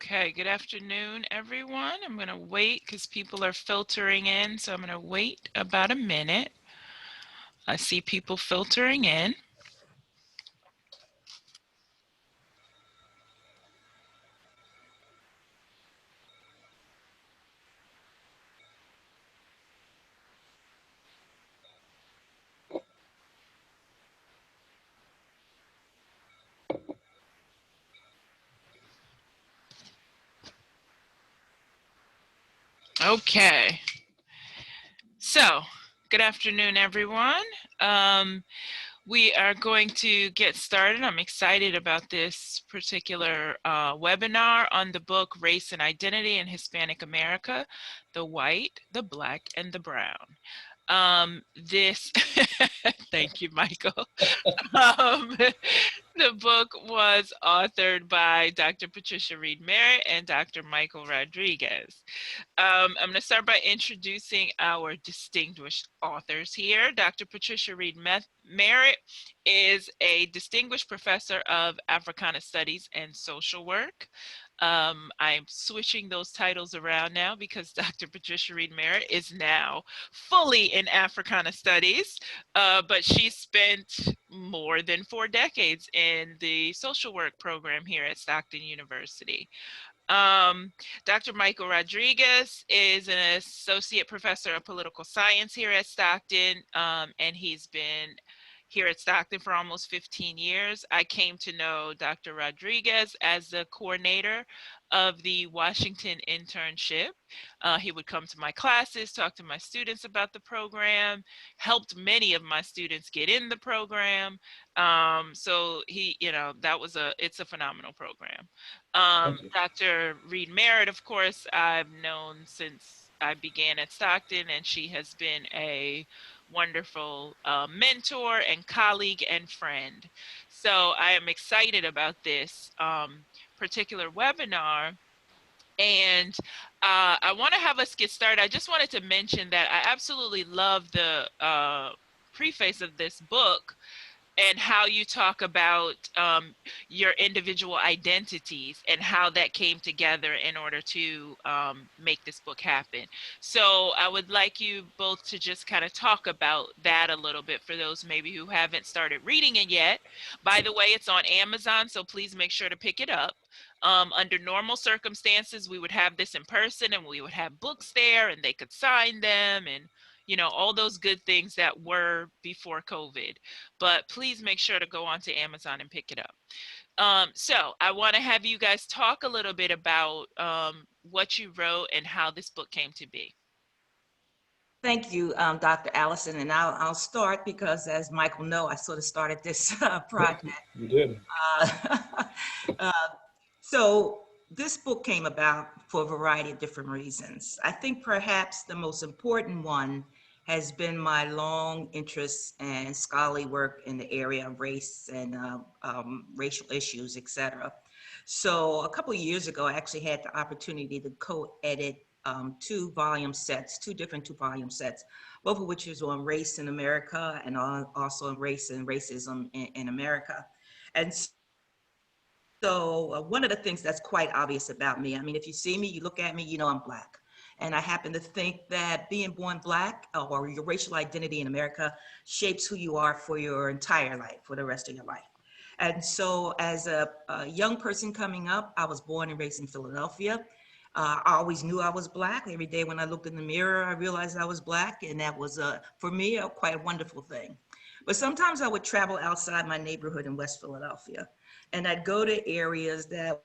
Okay, good afternoon, everyone. I'm going to wait because people are filtering in, so I'm going to wait about a minute. I see people filtering in. Okay, so good afternoon, everyone. We are going to get started. I'm excited about this particular webinar on the book Race and Identity in Hispanic America, the White, the Black, and the Brown. Thank you, Michael. Um, the book was authored by Dr. Patricia Reid-Merritt and Dr. Michael Rodriguez. I'm going to start by introducing our distinguished authors here. Dr. Patricia Reid-Merritt is a distinguished professor of Africana Studies and Social Work. I'm switching those titles around now because Dr. Patricia Reid-Merritt is now fully in Africana Studies, but she spent more than 4 decades in the social work program here at Stockton University. Dr. Michael Rodriguez is an associate professor of political science here at Stockton, and he's been here at Stockton for almost 15 years. I came to know Dr. Rodriguez as the coordinator of the Washington internship. He would come to my classes, talk to my students about the program, helped many of my students get in the program. So it's a phenomenal program. Dr. Reid-Merritt, of course, I've known since I began at Stockton, and she has been a wonderful mentor and colleague and friend. So I am excited about this particular webinar. And I want to have us get started. I just wanted to mention that I absolutely love the preface of this book and how you talk about your individual identities and how that came together in order to make this book happen. So I would like you both to just kind of talk about that a little bit for those maybe who haven't started reading it yet. By the way, it's on Amazon, so please make sure to pick it up. Under normal circumstances, we would have this in person and we would have books there and they could sign them and all those good things that were before COVID. But please make sure to go onto Amazon and pick it up. So I want to have you guys talk a little bit about what you wrote and how this book came to be. Thank you, Dr. Allison, and I'll start because, as Michael knows, I sort of started this project. You did. So this book came about for a variety of different reasons. I think perhaps the most important one has been my long interest and scholarly work in the area of race and racial issues, etc. So a couple of years ago, I actually had the opportunity to co-edit two volume sets, two volume sets, both of which is on race in America and also on race and racism in America. And so one of the things that's quite obvious about me, I mean, if you see me, you look at me, you know I'm Black. And I happen to think that being born Black or your racial identity in America shapes who you are for your entire life, for the rest of your life. And so as a young person coming up, I was born and raised in Philadelphia. I always knew I was Black. Every day when I looked in the mirror, I realized I was Black. And that was, for me, quite a wonderful thing. But sometimes I would travel outside my neighborhood in West Philadelphia. And I'd go to areas that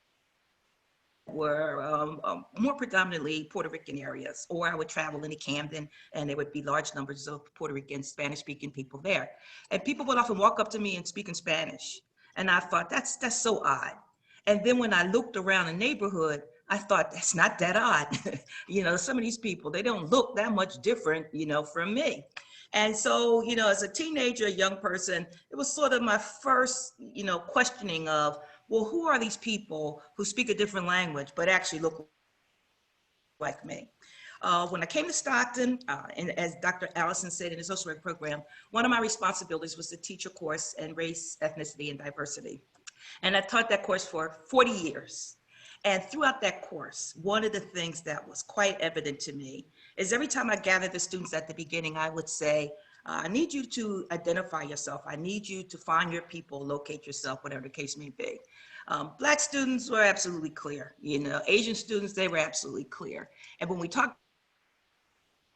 were more predominantly Puerto Rican areas, or I would travel into Camden and there would be large numbers of Puerto Rican Spanish-speaking people there. And people would often walk up to me and speak in Spanish. And I thought, that's so odd. And then when I looked around the neighborhood, I thought, that's not that odd. Some of these people, they don't look that much different, from me. And so, as a teenager, a young person, it was sort of my first, questioning of, well, who are these people who speak a different language, but actually look like me? When I came to Stockton, and as Dr. Allison said in the social work program, one of my responsibilities was to teach a course in race, ethnicity, and diversity. And I taught that course for 40 years. And throughout that course, one of the things that was quite evident to me is every time I gathered the students at the beginning, I would say, I need you to identify yourself. I need you to find your people, locate yourself, whatever the case may be. Black students were absolutely clear. You know, Asian students, they were absolutely clear. And when we talked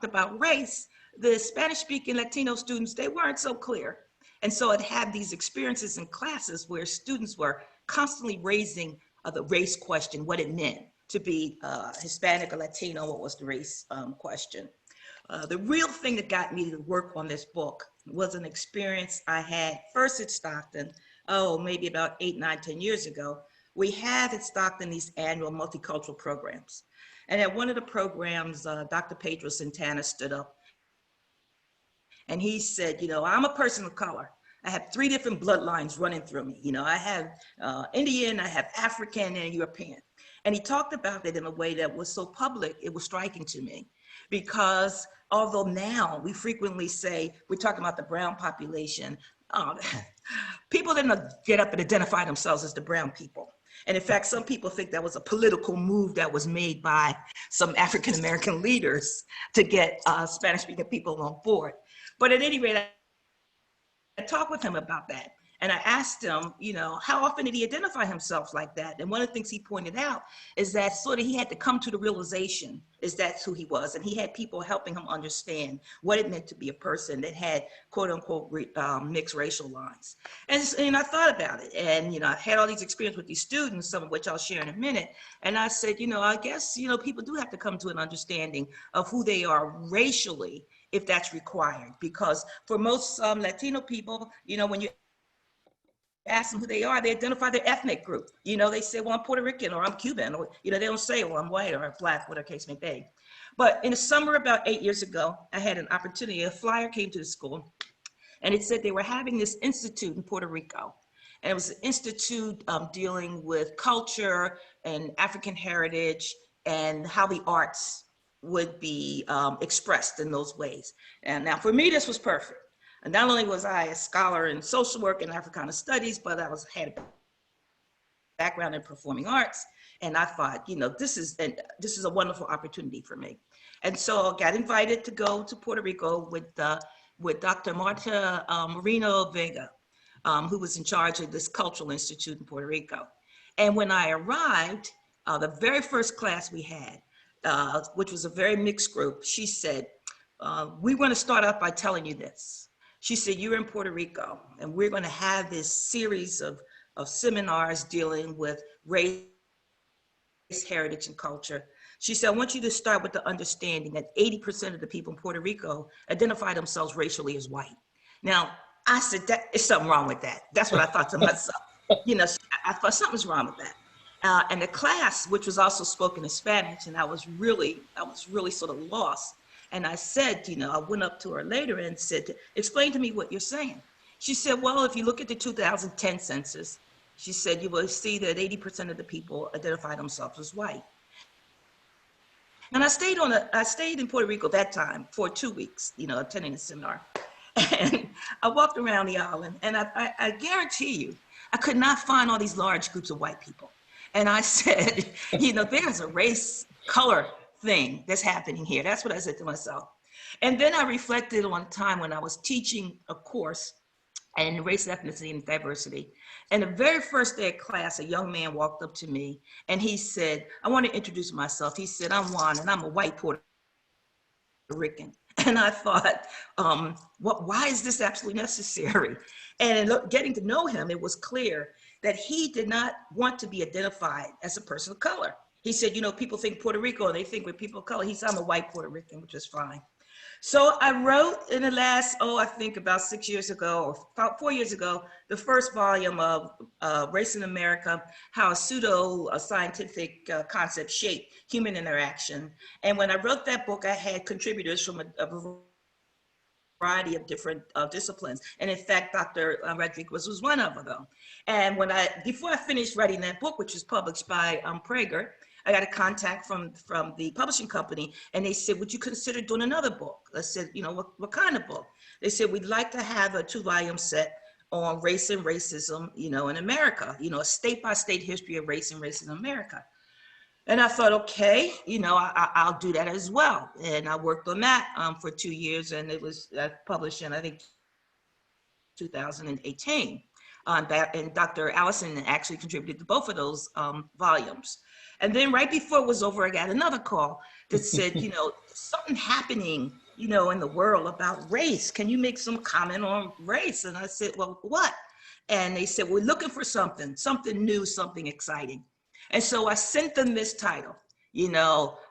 about race, the Spanish-speaking Latino students, they weren't so clear. And so it had these experiences in classes where students were constantly raising the race question, what it meant to be Hispanic or Latino, what was the race question. The real thing that got me to work on this book was an experience I had first at Stockton, maybe about 8, 9, 10 years ago. We had at Stockton these annual multicultural programs. And at one of the programs, Dr. Pedro Santana stood up and he said, you know, I'm a person of color. I have 3 different bloodlines running through me. You know, I have Indian, I have African, and European. And he talked about it in a way that was so public, it was striking to me. Because although now we frequently say, we're talking about the brown population, people didn't get up and identify themselves as the brown people. And in fact, some people think that was a political move that was made by some African-American leaders to get Spanish-speaking people on board. But at any rate, I talked with him about that. And I asked him, you know, how often did he identify himself like that? And one of the things he pointed out is that sort of he had to come to the realization is that's who he was. And he had people helping him understand what it meant to be a person that had quote unquote mixed racial lines. And I thought about it. And, you know, I had all these experiences with these students, some of which I'll share in a minute. And I said, you know, I guess, you know, people do have to come to an understanding of who they are racially if that's required. Because for most Latino people, you know, when you ask them who they are, they identify their ethnic group. You know, they say, well, I'm Puerto Rican or I'm Cuban, or, you know, they don't say, well, I'm white or I'm black, whatever case may be. But in the summer about 8 years ago, I had an opportunity, a flyer came to the school and it said they were having this institute in Puerto Rico. And it was an institute dealing with culture and African heritage and how the arts would be expressed in those ways. And now for me, this was perfect. And not only was I a scholar in social work and Africana studies, but I had a background in performing arts. And I thought, you know, this is a wonderful opportunity for me. And so I got invited to go to Puerto Rico with Dr. Marta Moreno Vega, who was in charge of this cultural institute in Puerto Rico. And when I arrived, the very first class we had, which was a very mixed group, she said, we want to start out by telling you this. She said, you're in Puerto Rico, and we're going to have this series of seminars dealing with race, heritage, and culture. She said, I want you to start with the understanding that 80% of the people in Puerto Rico identify themselves racially as white. Now, I said, that is something wrong with that. That's what I thought to myself. You know, I thought something's wrong with that. And the class, which was also spoken in Spanish, and I was really sort of lost. And I said, you know, I went up to her later and said, explain to me what you're saying. She said, well, if you look at the 2010 census, she said, you will see that 80% of the people identify themselves as white. And I stayed in Puerto Rico that time for 2 weeks, you know, attending a seminar. And I walked around the island, and I guarantee you, I could not find all these large groups of white people. And I said, you know, there's a race, color thing that's happening here. That's what I said to myself. And then I reflected on a time when I was teaching a course in race, ethnicity, and diversity. And the very first day of class, a young man walked up to me and he said, I want to introduce myself. He said, I'm Juan and I'm a white Puerto Rican. And I thought, why is this absolutely necessary? And getting to know him, it was clear that he did not want to be identified as a person of color. He said, you know, people think Puerto Rico, they think we're people of color. He said, I'm a white Puerto Rican, which is fine. So I wrote in the last, I think about 6 years ago, or about 4 years ago, the first volume of Race in America, how a pseudo-scientific concept shaped human interaction. And when I wrote that book, I had contributors from a variety of different disciplines. And in fact, Dr. Rodriguez was one of them. And before I finished writing that book, which was published by Prager, I got a contact from the publishing company, and they said, would you consider doing another book? I said, you know, what kind of book? They said, we'd like to have a 2-volume set on race and racism, you know, in America, you know, a state-by-state history of race and racism in America. And I thought, okay, I'll do that as well. And I worked on that for 2 years, and it was published in, I think, 2018. And Dr. Allison actually contributed to both of those volumes. And then right before it was over, I got another call that said, something happening, in the world about race. Can you make some comment on race? And I said, well, what? And they said, we're looking for something new, something exciting. And so I sent them this title,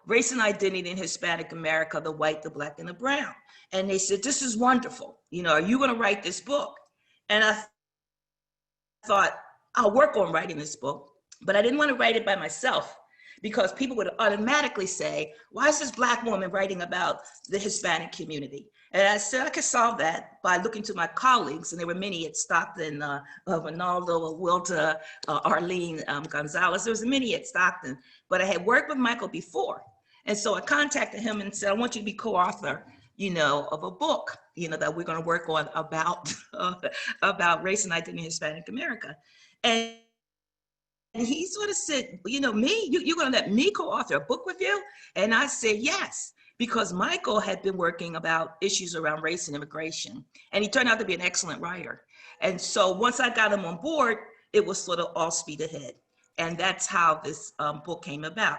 Race and Identity in Hispanic America, the White, the Black, and the Brown. And they said, this is wonderful. Are you going to write this book? And I thought, I'll work on writing this book, but I didn't want to write it by myself because people would automatically say, why is this Black woman writing about the Hispanic community? And I said I could solve that by looking to my colleagues, and there were many at Stockton, Ronaldo, Wilta, Arlene Gonzalez. There was many at Stockton, but I had worked with Michael before. And so I contacted him and said, I want you to be co-author, of a book, that we're going to work on about race and identity in Hispanic America. And he sort of said, me, you're going to let me co-author a book with you? And I said, yes, because Michael had been working about issues around race and immigration, and he turned out to be an excellent writer. And so once I got him on board, it was sort of all speed ahead. And that's how this book came about.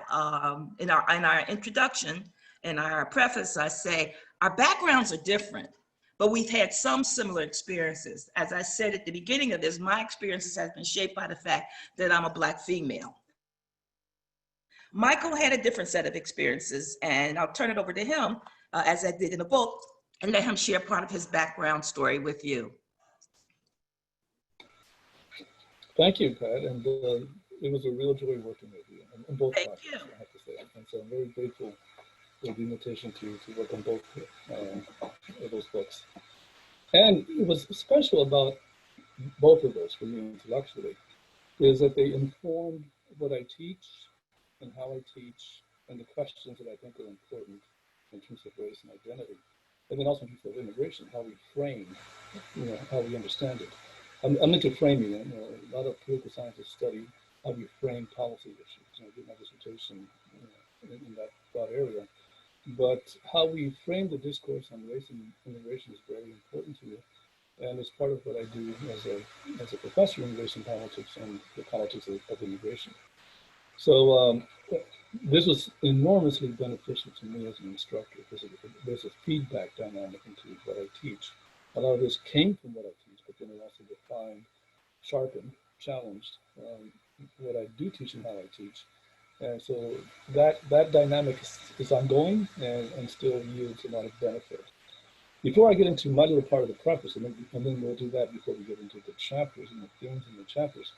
In our introduction, in our preface, I say, our backgrounds are different, but we've had some similar experiences. As I said at the beginning of this, my experiences have been shaped by the fact that I'm a Black female. Michael had a different set of experiences, and I'll turn it over to him, as I did in the book, and let him share part of his background story with you. Thank you, Pat, and it was a real joy working with you on both projects, you. I have to say. And so I'm very grateful for the invitation to work on both of those books. And it was special about both of those for me intellectually is that they informed what I teach and how I teach and the questions that I think are important in terms of race and identity. And then also in terms of immigration, how we frame, how we understand it. I'm into framing. A lot of political scientists study how we frame policy issues. I did my dissertation in that broad area. But how we frame the discourse on race and immigration is very important to me. And it's part of what I do as a professor in race and politics and the politics of immigration. So this was enormously beneficial to me as an instructor because there's a feedback dynamic into what I teach. A lot of this came from what I teach, but then it also defined, sharpened, challenged what I do teach and how I teach. And so that dynamic is ongoing and still yields a lot of benefit. Before I get into my little part of the preface, and then we'll do that before we get into the chapters and the themes in the chapters,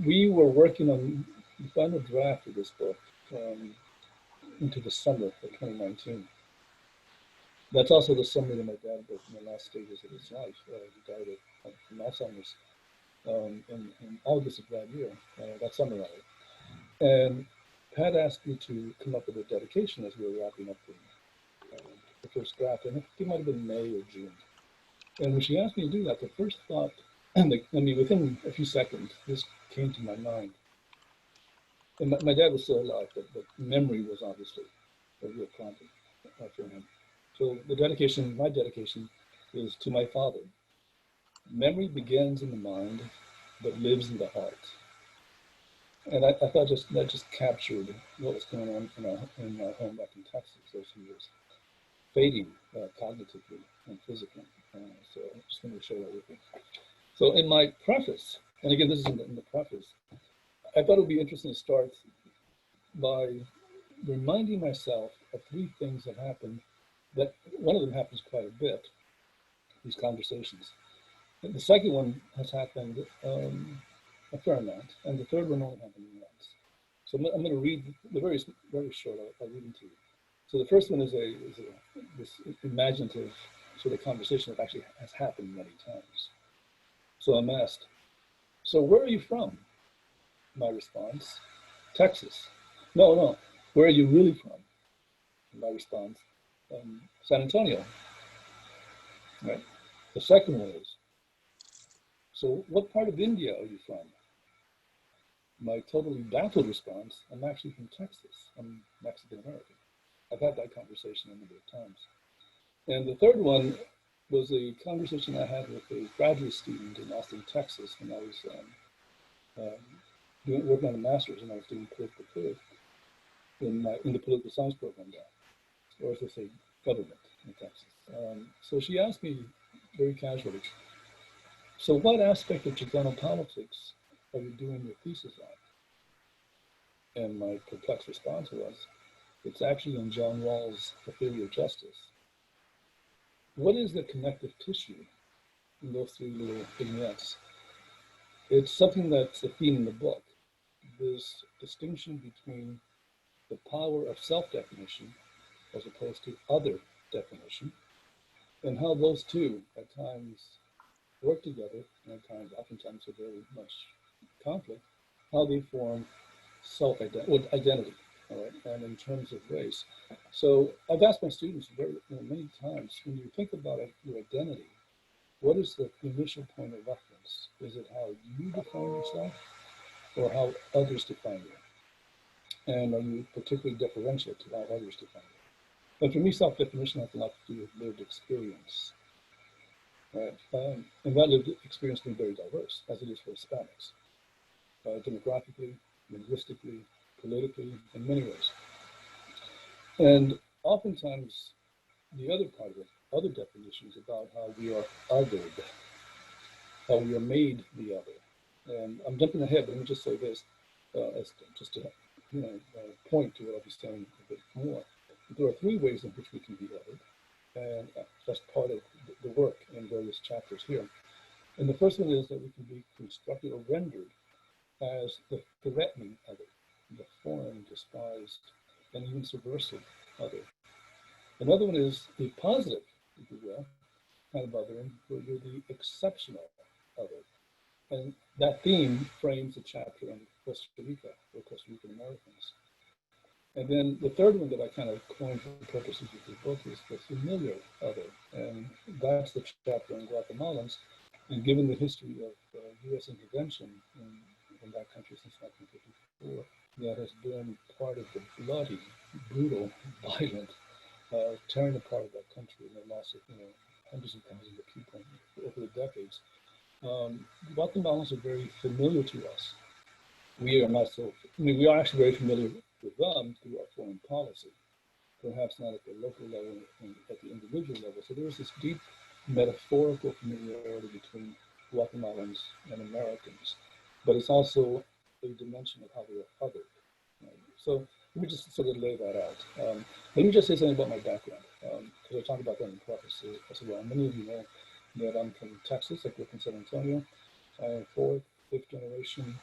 we were working on the final draft of this book into the summer of 2019. That's also the summer that my dad was in the last stages of his life. He died from Alzheimer's in August of that year, that summer rather. And Pat asked me to come up with a dedication as we were wrapping up the first draft, and I think it might have been May or June. And when she asked me to do that, the first thought, within a few seconds, this came to my mind. And my dad was still alive, but memory was obviously a real problem for him. So my dedication is to my father. Memory begins in the mind, but lives in the heart. And I thought that just captured what was going on in our home back in Texas those years, fading cognitively and physically. So I'm just going to share that with you. So in my preface, and again, this is in the preface, I thought it would be interesting to start by reminding myself of three things that happened. That one of them happens quite a bit, these conversations. The second one has happened a fair amount, and the third one only happened once. So I'm going to read the very short. I'll read them to you. So the first one is this imaginative sort of conversation that actually has happened many times. So I'm asked, so where are you from? My response, Texas. No, where are you really from? My response, San Antonio. Right. The second one is, so what part of India are you from? My totally baffled response, I'm actually from Texas. I'm Mexican American. I've had that conversation a number of times. And the third one was a conversation I had with a graduate student in Austin, Texas, when I was working on a master's, and I was doing political theory in the political science program there, or as they say, government in Texas. So she asked me very casually, so what aspect of Chicano politics are you doing your thesis on? And my perplexed response was, it's actually on John Rawls' The Theory of Justice. What is the connective tissue in those three little vignettes? It's something that's a theme in the book, this distinction between the power of self-definition as opposed to other definition, and how those two at times work together, and at times, oftentimes, are very much conflict, how they form self-identity, all right, and in terms of race. So I've asked my students many times, when you think about your identity, what is the initial point of reference? Is it how you define yourself or how others define you? And are you particularly deferential to how others define you? And for me, self-definition has a lot to do with lived experience. Right? And that lived experience can be very diverse, as it is for Hispanics, demographically, linguistically, politically, in many ways. And oftentimes, the other part of it, other definitions about how we are othered, how we are made the other. And I'm jumping ahead, but let me just say this, as just to point to what I'll be saying a bit more. There are three ways in which we can be othered, and that's part of the work in various chapters here. And the first one is that we can be constructed or rendered as the threatening other, the foreign, despised, and even subversive other. Another one is the positive, if you will, kind of othering, where you're the exceptional other. And that theme frames a chapter on Costa Rica, or Costa Rican Americans. And then the third one that I kind of coined for the purposes of the book is the familiar other. And that's the chapter on Guatemalans. And given the history of U.S. intervention in that country since 1954, that has been part of the bloody, brutal, violent tearing apart of that country and the loss of hundreds of thousands of people over the decades. Guatemalans are very familiar to us. We are not so, we are actually very familiar with them through our foreign policy, perhaps not at the local level and at the individual level. So there's this deep metaphorical familiarity between Guatemalans and Americans, but it's also a dimension of how we are othered. Right? So let me just sort of lay that out. Let me just say something about my background, because I talk about that in the preface as well. Many of you know that I'm from Texas. I grew up in San Antonio. I am fourth, fifth generation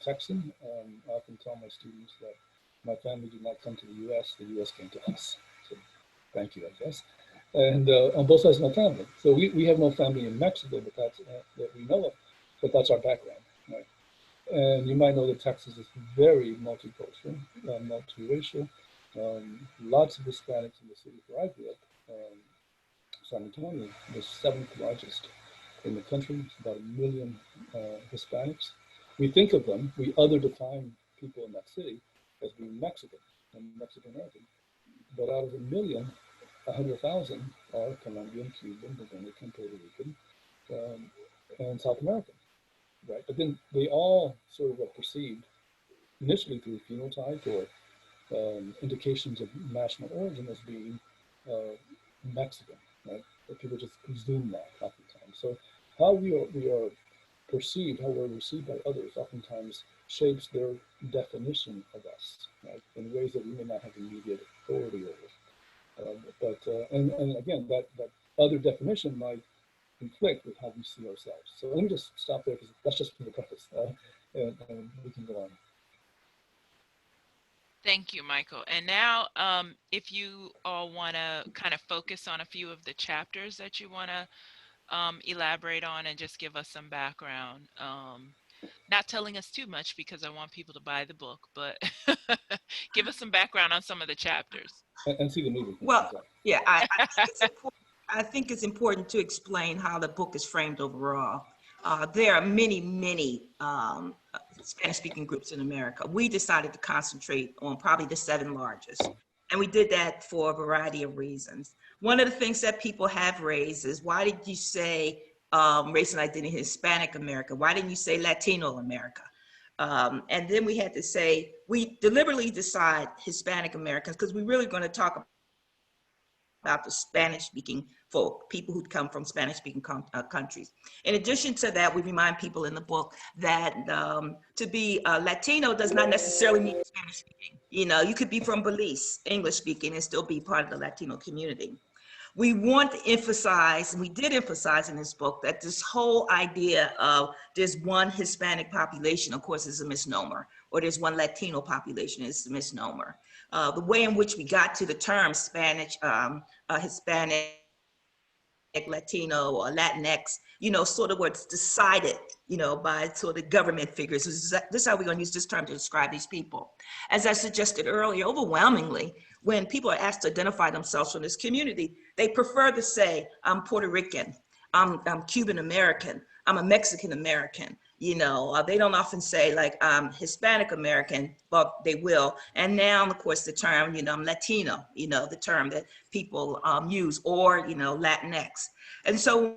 Texan. I often tell my students that my family did not come to the U.S. The U.S. came to us. So thank you, I guess. And on both sides of my family. So we have no family in Mexico, but that's that we know of. But that's our background, right? And you might know that Texas is very multicultural, multiracial. Lots of Hispanics in the city where I grew up. San Antonio, the seventh largest in the country. It's about 1 million Hispanics. We think of them, we other define people in that city as being Mexican and Mexican American. But out of 1 million, 100,000 are Colombian, Cuban, Dominican, Puerto Rican, and South American, right? But then they all sort of are perceived initially through phenotype or indications of national origin as being Mexican, right? But people just presume that oftentimes. So how we are perceived, how we're received by others, oftentimes shapes their definition of us, right? In ways that we may not have immediate authority over. And again, that other definition might conflict with how we see ourselves. So let me just stop there because that's just for the preface, and we can go on. Thank you, Michael. And now, if you all want to kind of focus on a few of the chapters that you want to elaborate on and just give us some background. Not telling us too much because I want people to buy the book, but give us some background on some of the chapters. And see the movie. Well, yeah, I think it's important to explain how the book is framed overall. There are many, many Spanish-speaking groups in America. We decided to concentrate on probably the 7 largest. And we did that for a variety of reasons. One of the things that people have raised is, why did you say race and identity Hispanic America? Why didn't you say Latino America? And then we had to say, we deliberately decide Hispanic Americans because we're really going to talk about the Spanish-speaking folk, people who come from Spanish-speaking countries. In addition to that, we remind people in the book that to be Latino does not necessarily mean Spanish-speaking. You know, you could be from Belize, English-speaking, and still be part of the Latino community. We want to emphasize, and we did emphasize in this book, that this whole idea of there's one Hispanic population, of course, is a misnomer, or there's one Latino population is a misnomer. The way in which we got to the term Spanish, Hispanic, Latino, or Latinx, you know, sort of what's decided, you know, by sort of government figures. This is how we're going to use this term to describe these people. As I suggested earlier, overwhelmingly, when people are asked to identify themselves from this community, they prefer to say, I'm Puerto Rican, I'm Cuban American, I'm a Mexican American. You know, they don't often say like Hispanic American, but they will. And now, of course, the term, you know, I'm Latino, you know, the term that people use, or, you know, Latinx. And so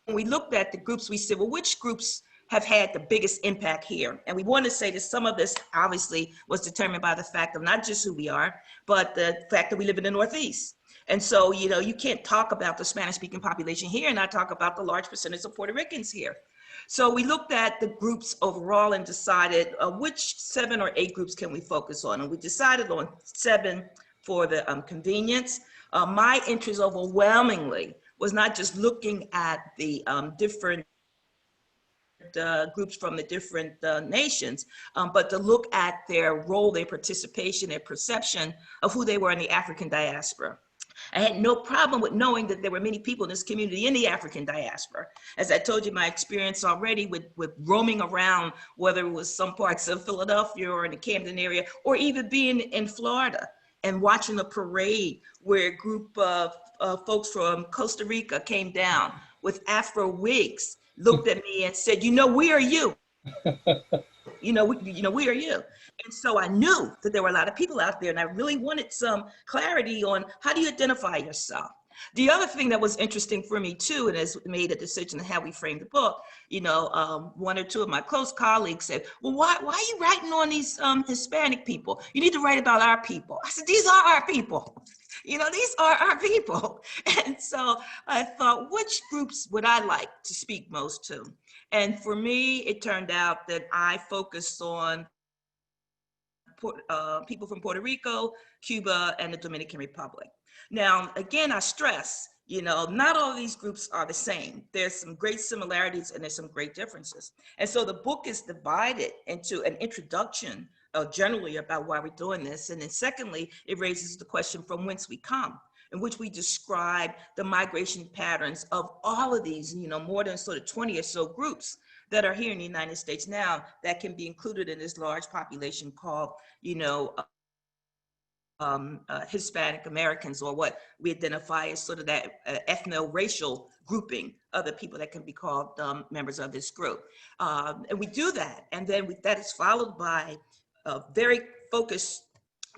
when we looked at the groups, we said, well, which groups have had the biggest impact here? And we want to say that some of this obviously was determined by the fact of not just who we are, but the fact that we live in the Northeast. And so, you know, you can't talk about the Spanish-speaking population here and not talk about the large percentage of Puerto Ricans here. So we looked at the groups overall and decided which 7 or 8 groups can we focus on. And we decided on 7 for the convenience. My interest overwhelmingly was not just looking at the different groups from the different nations, but to look at their role, their participation, their perception of who they were in the African diaspora. I had no problem with knowing that there were many people in this community in the African diaspora. As I told you, my experience already with roaming around, whether it was some parts of Philadelphia or in the Camden area, or even being in Florida and watching a parade where a group of folks from Costa Rica came down with Afro wigs, looked at me and said, you know, we are you. We are you. And so I knew that there were a lot of people out there, and I really wanted some clarity on how do you identify yourself. The other thing that was interesting for me too, and has made a decision on how we framed the book, you know, 1 or 2 of my close colleagues said, well, why are you writing on these Hispanic people? You need to write about our people. I said, these are our people. You know, these are our people. And so I thought, which groups would I like to speak most to? And for me, it turned out that I focused on people from Puerto Rico, Cuba, and the Dominican Republic. Now, again, I stress, you know, not all of these groups are the same. There's some great similarities and there's some great differences. And so the book is divided into an introduction generally about why we're doing this. And then secondly, it raises the question from whence we come, in which we describe the migration patterns of all of these, you know, more than sort of 20 or so groups that are here in the United States now that can be included in this large population called, you know, Hispanic Americans, or what we identify as sort of that ethno-racial grouping of the people that can be called members of this group. And we do that, and then that is followed by very focused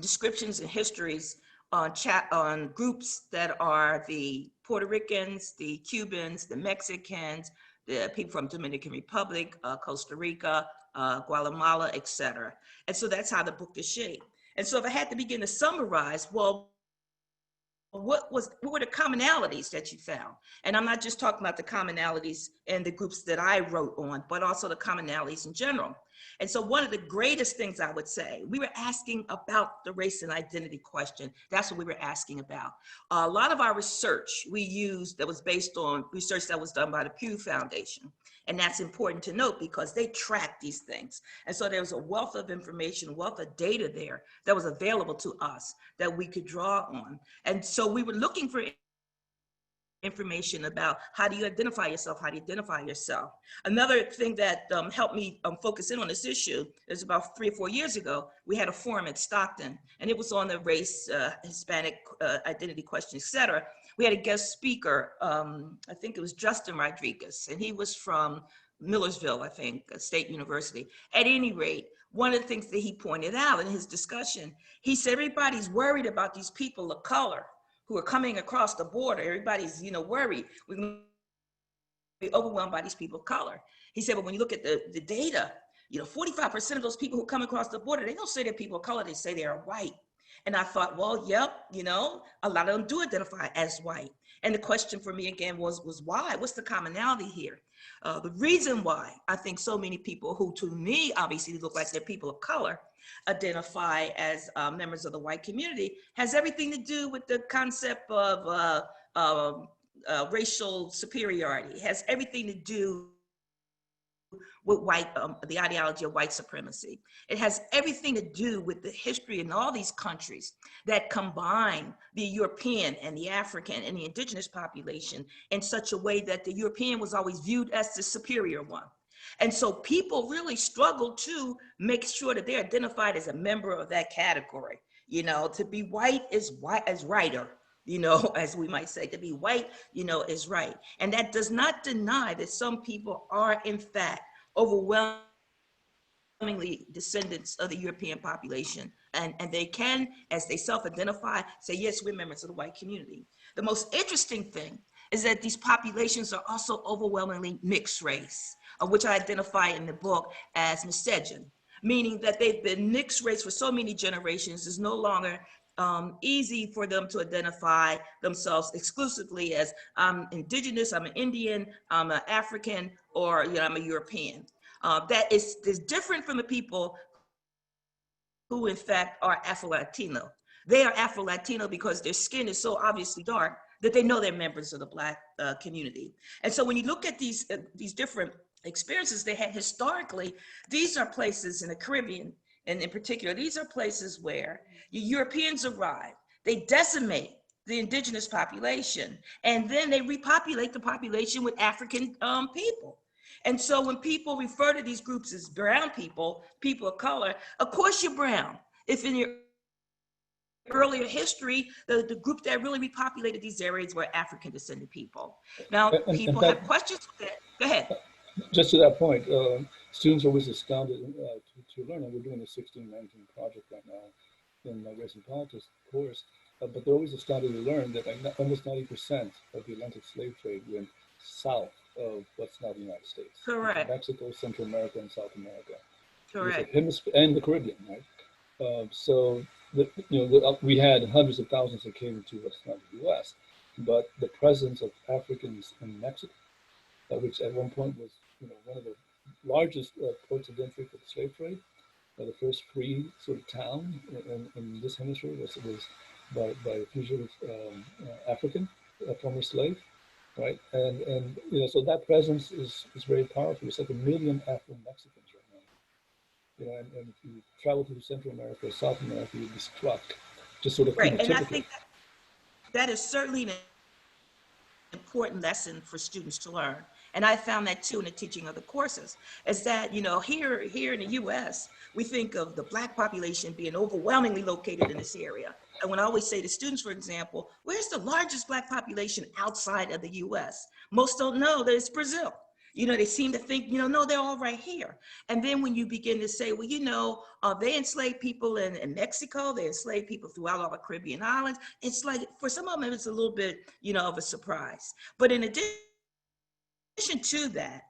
descriptions and histories on groups that are the Puerto Ricans, the Cubans, the Mexicans, the people from Dominican Republic, Costa Rica, Guatemala, etc. And so that's how the book is shaped. And so if I had to begin to summarize, well, what were the commonalities that you found? And I'm not just talking about the commonalities in the groups that I wrote on, but also the commonalities in general. And so one of the greatest things I would say, we were asking about the race and identity question. That's what we were asking about. A lot of our research we used that was based on research that was done by the Pew Foundation. And that's important to note because they track these things. And so there was a wealth of information, a wealth of data there that was available to us that we could draw on. And so we were looking for information about how do you identify yourself, how do you identify yourself. Another thing that helped me focus in on this issue is about 3 or 4 years ago, we had a forum at Stockton, and it was on the race, Hispanic identity question, et cetera. We had a guest speaker, I think it was Justin Rodriguez, and he was from Millersville, I think, State University. At any rate, one of the things that he pointed out in his discussion, he said everybody's worried about these people of color who are coming across the border. Everybody's, worried. We're going to be overwhelmed by these people of color. He said, but when you look at the data, 45% of those people who come across the border, they don't say they're people of color, they say they are white. And I thought, well, yep, a lot of them do identify as white. And the question for me again was why? What's the commonality here? The reason why I think so many people who to me obviously look like they're people of color identify as members of the white community has everything to do with the concept of racial superiority. It has everything to do with the ideology of white supremacy. It has everything to do with the history in all these countries that combine the European and the African and the indigenous population in such a way that the European was always viewed as the superior one. And so people really struggle to make sure that they're identified as a member of that category. To be white is righter, as we might say. To be white, is right. And that does not deny that some people are in fact overwhelmingly descendants of the European population. And they can, as they self-identify, say, yes, we're members of the white community. The most interesting thing is that these populations are also overwhelmingly mixed race, of which I identify in the book as miscegen, meaning that they've been mixed race for so many generations. It's no longer easy for them to identify themselves exclusively as I'm indigenous, I'm an Indian, I'm an African, or I'm a European. That is different from the people who in fact are Afro-Latino. They are Afro-Latino because their skin is so obviously dark that they know they're members of the Black community. And so when you look at these different experiences they had historically, these are places in the Caribbean, and in particular, these are places where Europeans arrive, they decimate the indigenous population, and then they repopulate the population with African people. And so when people refer to these groups as brown people, people of color, of course you're brown. If in your earlier history, the group that really repopulated these areas were African descended people. Now, people have questions with that. Go ahead. Just to that point, students are always astounded to learn, and we're doing a 1619 project right now in my race and politics course, but they're always astounded to learn that almost 90% of the Atlantic slave trade went south of what's now the United States. Correct. Mexico, Central America, and South America. Correct. And the Caribbean, right? So we had hundreds of thousands that came into what's now the U.S., but the presence of Africans in Mexico, which at one point was one of the largest ports of entry for the slave trade. The first free sort of town in this hemisphere was by a fugitive African, a former slave, right? And so that presence is very powerful. It's like 1 million Afro-Mexicans right now. And if you travel to Central America or South America, you'd be struck, just sort of right. And I think that is certainly an important lesson for students to learn. And I found that too in the teaching of the courses, is that, here in the US, we think of the Black population being overwhelmingly located in this area. And when I always say to students, for example, where's the largest Black population outside of the US? Most don't know that it's Brazil. They seem to think, no, they're all right here. And then when you begin to say, well, they enslaved people in Mexico, they enslaved people throughout all the Caribbean islands. It's like, for some of them, it's a little bit, of a surprise. But in addition to that,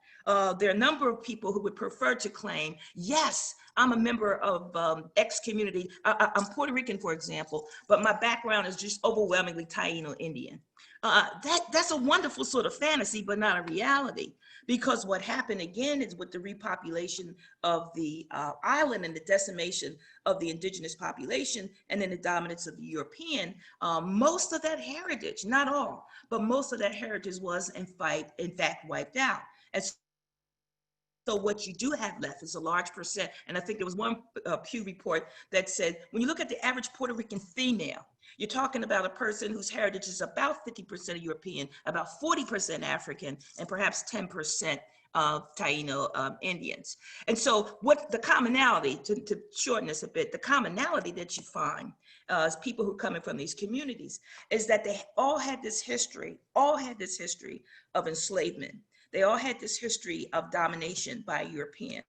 there are a number of people who would prefer to claim, yes, I'm a member of X community. I'm Puerto Rican, for example, but my background is just overwhelmingly Taino Indian. That's a wonderful sort of fantasy, but not a reality. Because what happened again is with the repopulation of the island and the decimation of the indigenous population and then the dominance of the European, most of that heritage, not all, but most of that heritage was in fact wiped out. And so what you do have left is a large percent. And I think there was one Pew report that said, when you look at the average Puerto Rican female, You're talking about a person whose heritage is about 50% European, about 40% African, and perhaps 10% Taino Indians. And so what the commonality, to shorten this a bit, the commonality that you find as people who come in from these communities is that they all had this history of enslavement. They all had this history of domination by Europeans.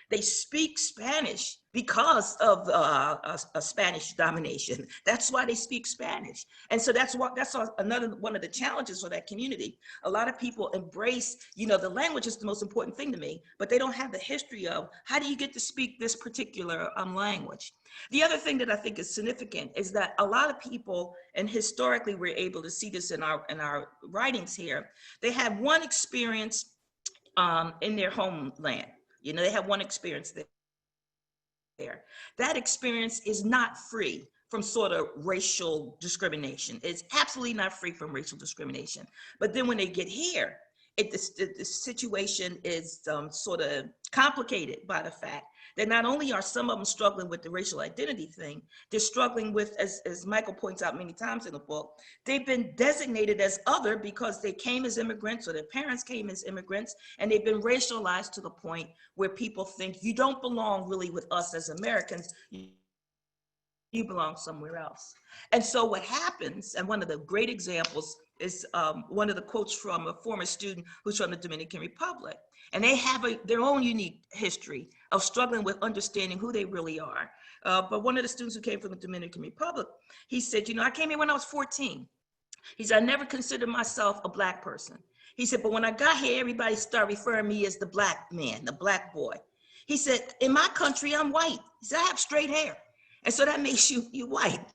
They speak Spanish because of a Spanish domination. That's why they speak Spanish. And so that's another one of the challenges for that community. A lot of people embrace, the language is the most important thing to me, but they don't have the history of how do you get to speak this particular language. The other thing that I think is significant is that a lot of people, and historically we're able to see this in our writings here, they have one experience in their homeland. They have one experience there. That experience is not free from sort of racial discrimination. It's absolutely not free from racial discrimination. But then when they get here, the situation is sort of complicated by the fact that not only are some of them struggling with the racial identity thing, they're struggling with, as Michael points out many times in the book, they've been designated as other because they came as immigrants or their parents came as immigrants, and they've been racialized to the point where people think you don't belong really with us as Americans, you belong somewhere else. And so what happens, and one of the great examples is one of the quotes from a former student who's from the Dominican Republic. And they have their own unique history of struggling with understanding who they really are. But one of the students who came from the Dominican Republic, he said, I came here when I was 14. He said, I never considered myself a Black person. He said, but when I got here, everybody started referring to me as the Black man, the Black boy. He said, in my country, I'm white. He said, I have straight hair. And so that makes you white.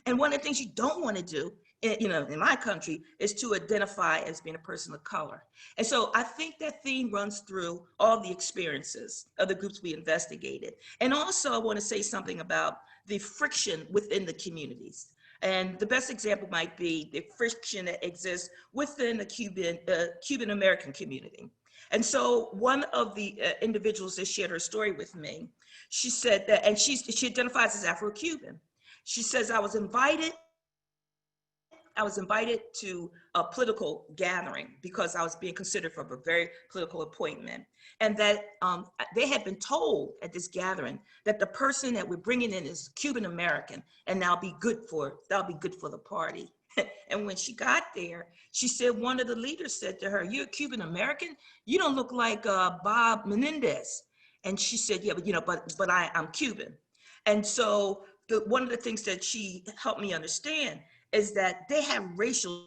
And one of the things you don't want to do, in my country, is to identify as being a person of color. And so I think that theme runs through all the experiences of the groups we investigated. And also I want to say something about the friction within the communities. And the best example might be the friction that exists within the Cuban American community. And so one of the individuals that shared her story with me, she said that, and she identifies as Afro-Cuban. She says, I was invited to a political gathering because I was being considered for a very political appointment. And that they had been told at this gathering that the person that we're bringing in is Cuban American, and that'll be good for the party. And when she got there, she said, one of the leaders said to her, you're Cuban American? You don't look like Bob Menendez. And she said, yeah, but I'm Cuban. And so one of the things that she helped me understand is that they have racial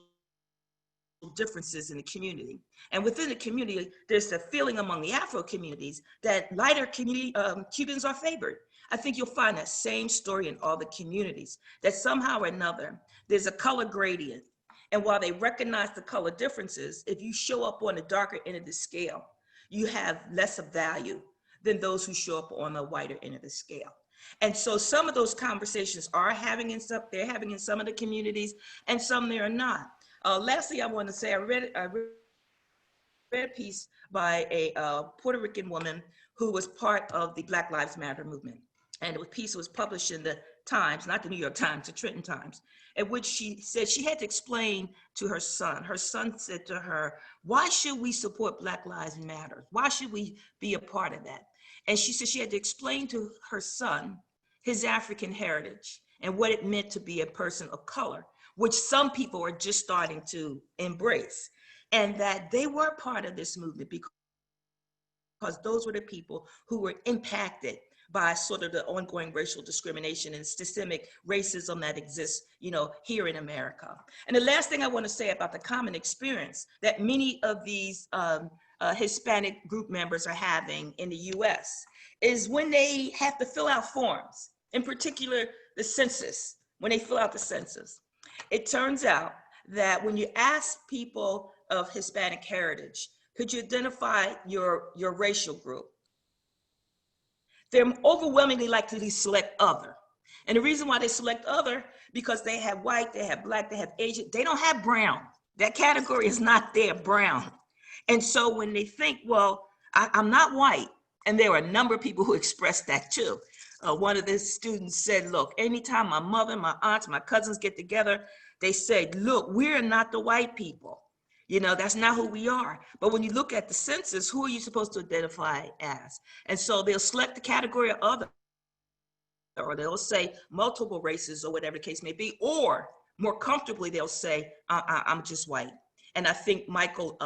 differences in the community. And within the community, there's a feeling among the Afro communities that lighter community Cubans are favored. I think you'll find that same story in all the communities, that somehow or another, there's a color gradient. And while they recognize the color differences, if you show up on the darker end of the scale, you have less of value than those who show up on the whiter end of the scale. And so some of those conversations they're having in some of the communities, and some they are not. Lastly, I want to say I read a piece by a Puerto Rican woman who was part of the Black Lives Matter movement. And the piece was published in the Times, not the New York Times, the Trenton Times, in which she said she had to explain to her son. Her son said to her, why should we support Black Lives Matter? Why should we be a part of that? And she said she had to explain to her son his African heritage and what it meant to be a person of color, which some people are just starting to embrace, and that they were part of this movement because those were the people who were impacted by sort of the ongoing racial discrimination and systemic racism that exists, here in America. And the last thing I want to say about the common experience that many of these Hispanic group members are having in the US is when they have to fill out forms, in particular the census, when they fill out the census. It turns out that when you ask people of Hispanic heritage, could you identify your racial group? They're overwhelmingly likely to select other. And the reason why they select other, because they have white, they have Black, they have Asian, they don't have brown. That category is not there, brown. And so when they think, well, I'm not white, and there are a number of people who express that too. One of the students said, look, anytime my mother, my aunts, my cousins get together, they say, look, we're not the white people. You know, that's not who we are. But when you look at the census, who are you supposed to identify as? And so they'll select the category of other, or they'll say multiple races or whatever the case may be, or more comfortably, they'll say, I'm just white. And I think Michael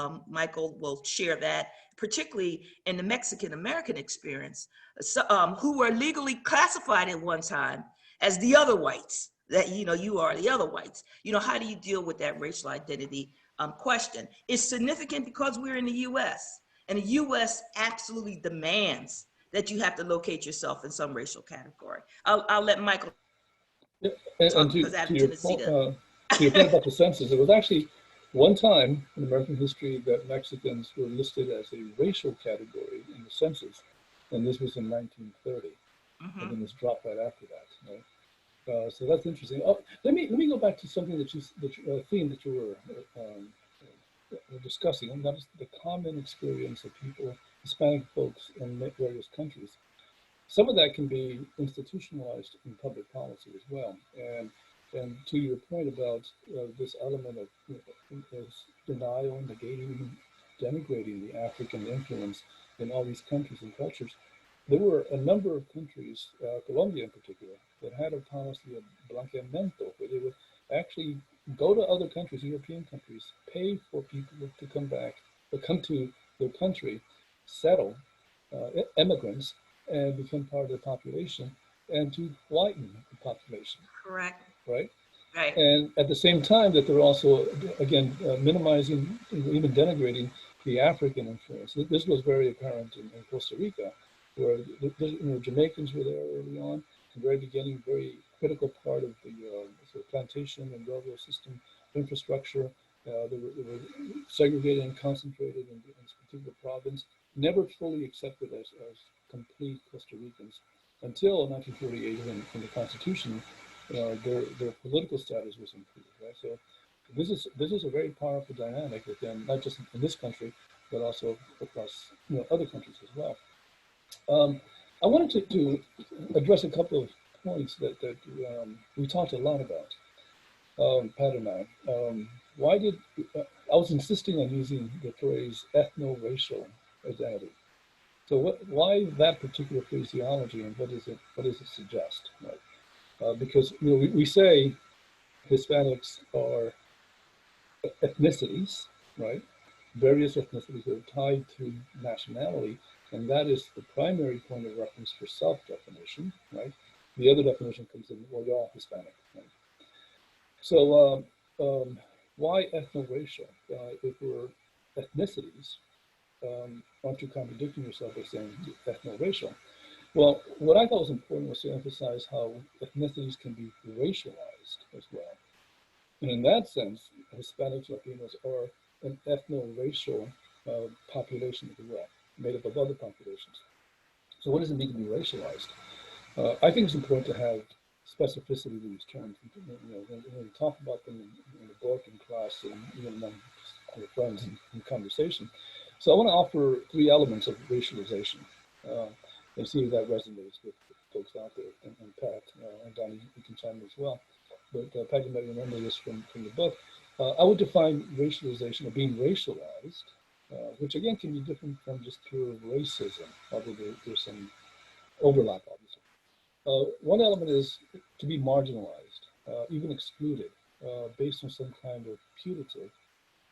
will share that, particularly in the Mexican American experience, so, who were legally classified at one time as the other whites. That, you know, you are the other whites. You know, how do you deal with that racial identity question? It's significant because we're in the U.S. and the U.S. absolutely demands that you have to locate yourself in some racial category. I'll let Michael Yeah, talk and because I have a to your tendency point, to. to your point about the census, it was actually one time in American history that Mexicans were listed as a racial category in the census, and this was in 1930, and Mhm. then it's dropped right after that. Right? So that's interesting. Oh, let me go back to something a theme that you were discussing, and that is the common experience of people, Hispanic folks in various countries. Some of that can be institutionalized in public policy as well. And to your point about this element of denial, negating, denigrating the African influence in all these countries and cultures, there were a number of countries, Colombia in particular, that had a policy of blanqueamiento, where they would actually go to other countries, European countries, pay for people to come back, or come to their country, settle, immigrants, and become part of the population, and to whiten the population, Correct. right? Right. And at the same time that they're also, again, minimizing, even denigrating the African influence. This was very apparent in Costa Rica, where Jamaicans were there early on, in the very beginning, very critical part of the sort of plantation and railroad system infrastructure. They were segregated and concentrated in this particular province, never fully accepted as complete Costa Ricans until 1948 in the Constitution. Their political status was improved, right? So this is a very powerful dynamic within not just in this country, but also across other countries as well. I wanted to address a couple of points that we talked a lot about, Pat and I. Why did I was insisting on using the phrase ethno-racial identity? So why that particular phraseology, and what does it suggest? Right? Because we say Hispanics are ethnicities, right? Various ethnicities that are tied to nationality, and that is the primary point of reference for self-definition, right? The other definition comes in, well, you're all Hispanic, right? So why ethno-racial? If we're ethnicities, aren't you contradicting yourself by saying ethno-racial? Well, what I thought was important was to emphasize how ethnicities can be racialized as well. And in that sense, Hispanics, Latinos are an ethno-racial population as well, made up of other populations. So what does it mean to be racialized? I think it's important to have specificity to these terms. When we talk about them in the book, in class, and even among your friends in conversation. So I want to offer three elements of racialization and see if that resonates with folks out there. And Pat and Donnie, you can chime in as well. But Pat, you might remember this from the book. I would define racialization or being racialized, which again can be different from just pure racism, although there's some overlap, obviously. One element is to be marginalized, even excluded, based on some kind of putative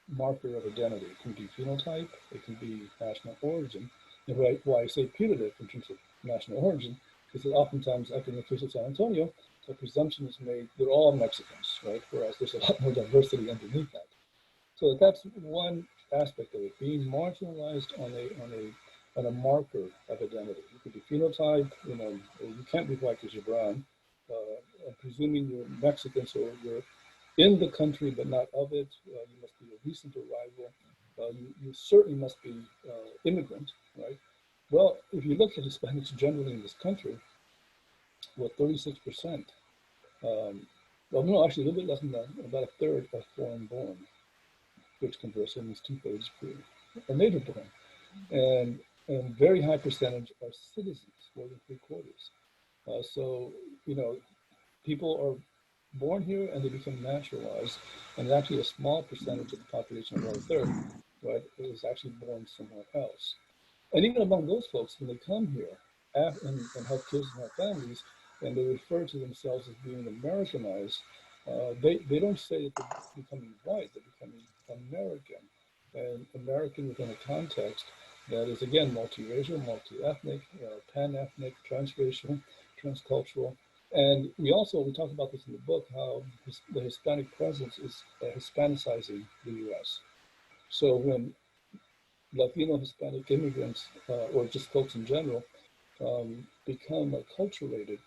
marker of identity. It can be phenotype, it can be national origin. And why I say putative in terms of national origin, because oftentimes, like in the case of San Antonio, the presumption is made they're all Mexicans, right? Whereas there's a lot more diversity underneath that. So that's one aspect of it, being marginalized on a marker of identity. It could be phenotype, you can't be white because you're brown. Presuming you're Mexican, so you're in the country but not of it. You must be a recent arrival. You certainly must be immigrant, right? Well, if you look at Hispanics generally in this country, well, 36%, well, no, actually a little bit less than that, about a third are foreign born, which conversely means two-thirds are native born. And very high percentage are citizens, more than three quarters. So, you know, people are born here and they become naturalized, and actually a small percentage of the population, about a third, right, is actually born somewhere else. And even among those folks, when they come here and have kids and have families, and they refer to themselves as being Americanized, they don't say that they're becoming white, they're becoming American. And American within a context that is, again, multiracial, multi-ethnic, pan-ethnic, transracial, transcultural. And we talk about this in the book, how the Hispanic presence is Hispanicizing the US. So when Latino Hispanic immigrants, or just folks in general, become acculturated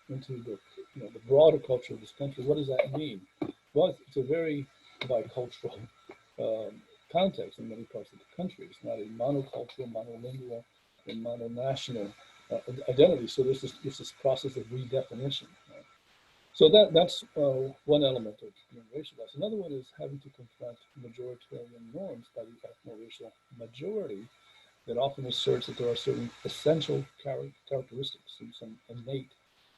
into the broader culture of this country. What does that mean? Well, it's a very bicultural um, context in many parts of the country. It's not a monocultural, monolingual, and mononational identity. So there's this process of redefinition. Right? So that's one element of being racialized. Another one is having to confront majoritarian norms by the ethno-racial majority that often asserts that there are certain essential characteristics and some innate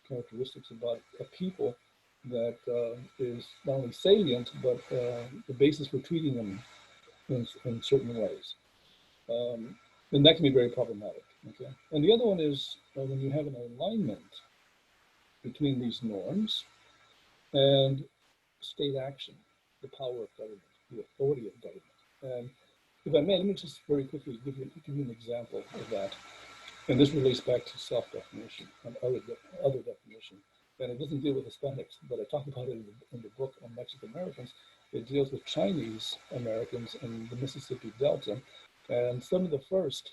characteristics about a people that is not only salient, but the basis for treating them in certain ways. Um, and that can be very problematic. Okay? And the other one is when you have an alignment between these norms and state action, the power of government, the authority of government. And if I may, let me just very quickly give you an example of that. And this relates back to self-definition and other definition. And it doesn't deal with Hispanics, but I talk about it in the book on Mexican Americans. It deals with Chinese Americans in the Mississippi Delta. And some of the first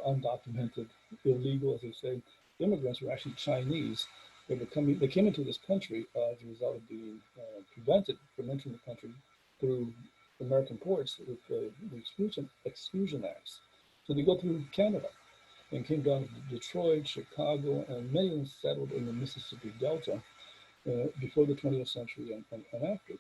undocumented, illegal, as they say, immigrants were actually Chinese. They came into this country as a result of being prevented from entering the country through American ports with the exclusion acts. So they go through Canada and came down to Detroit, Chicago, and many of them settled in the Mississippi Delta before the 20th century and after.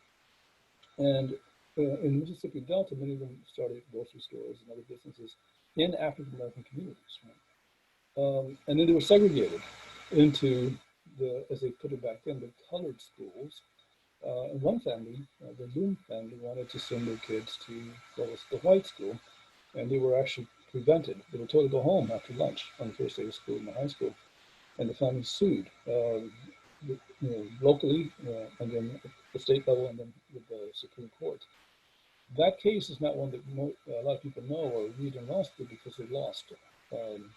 And in the Mississippi Delta, many of them started grocery stores and other businesses in African American communities. Right? And then they were segregated into as they put it back then, the colored schools. And one family, the Loom family, wanted to send their kids to the white school, and they were actually prevented. They were told to go home after lunch on the first day of school in the high school, and the family sued locally, and then at the state level, and then with the Supreme Court. That case is not one that a lot of people know or read in law school because they lost um,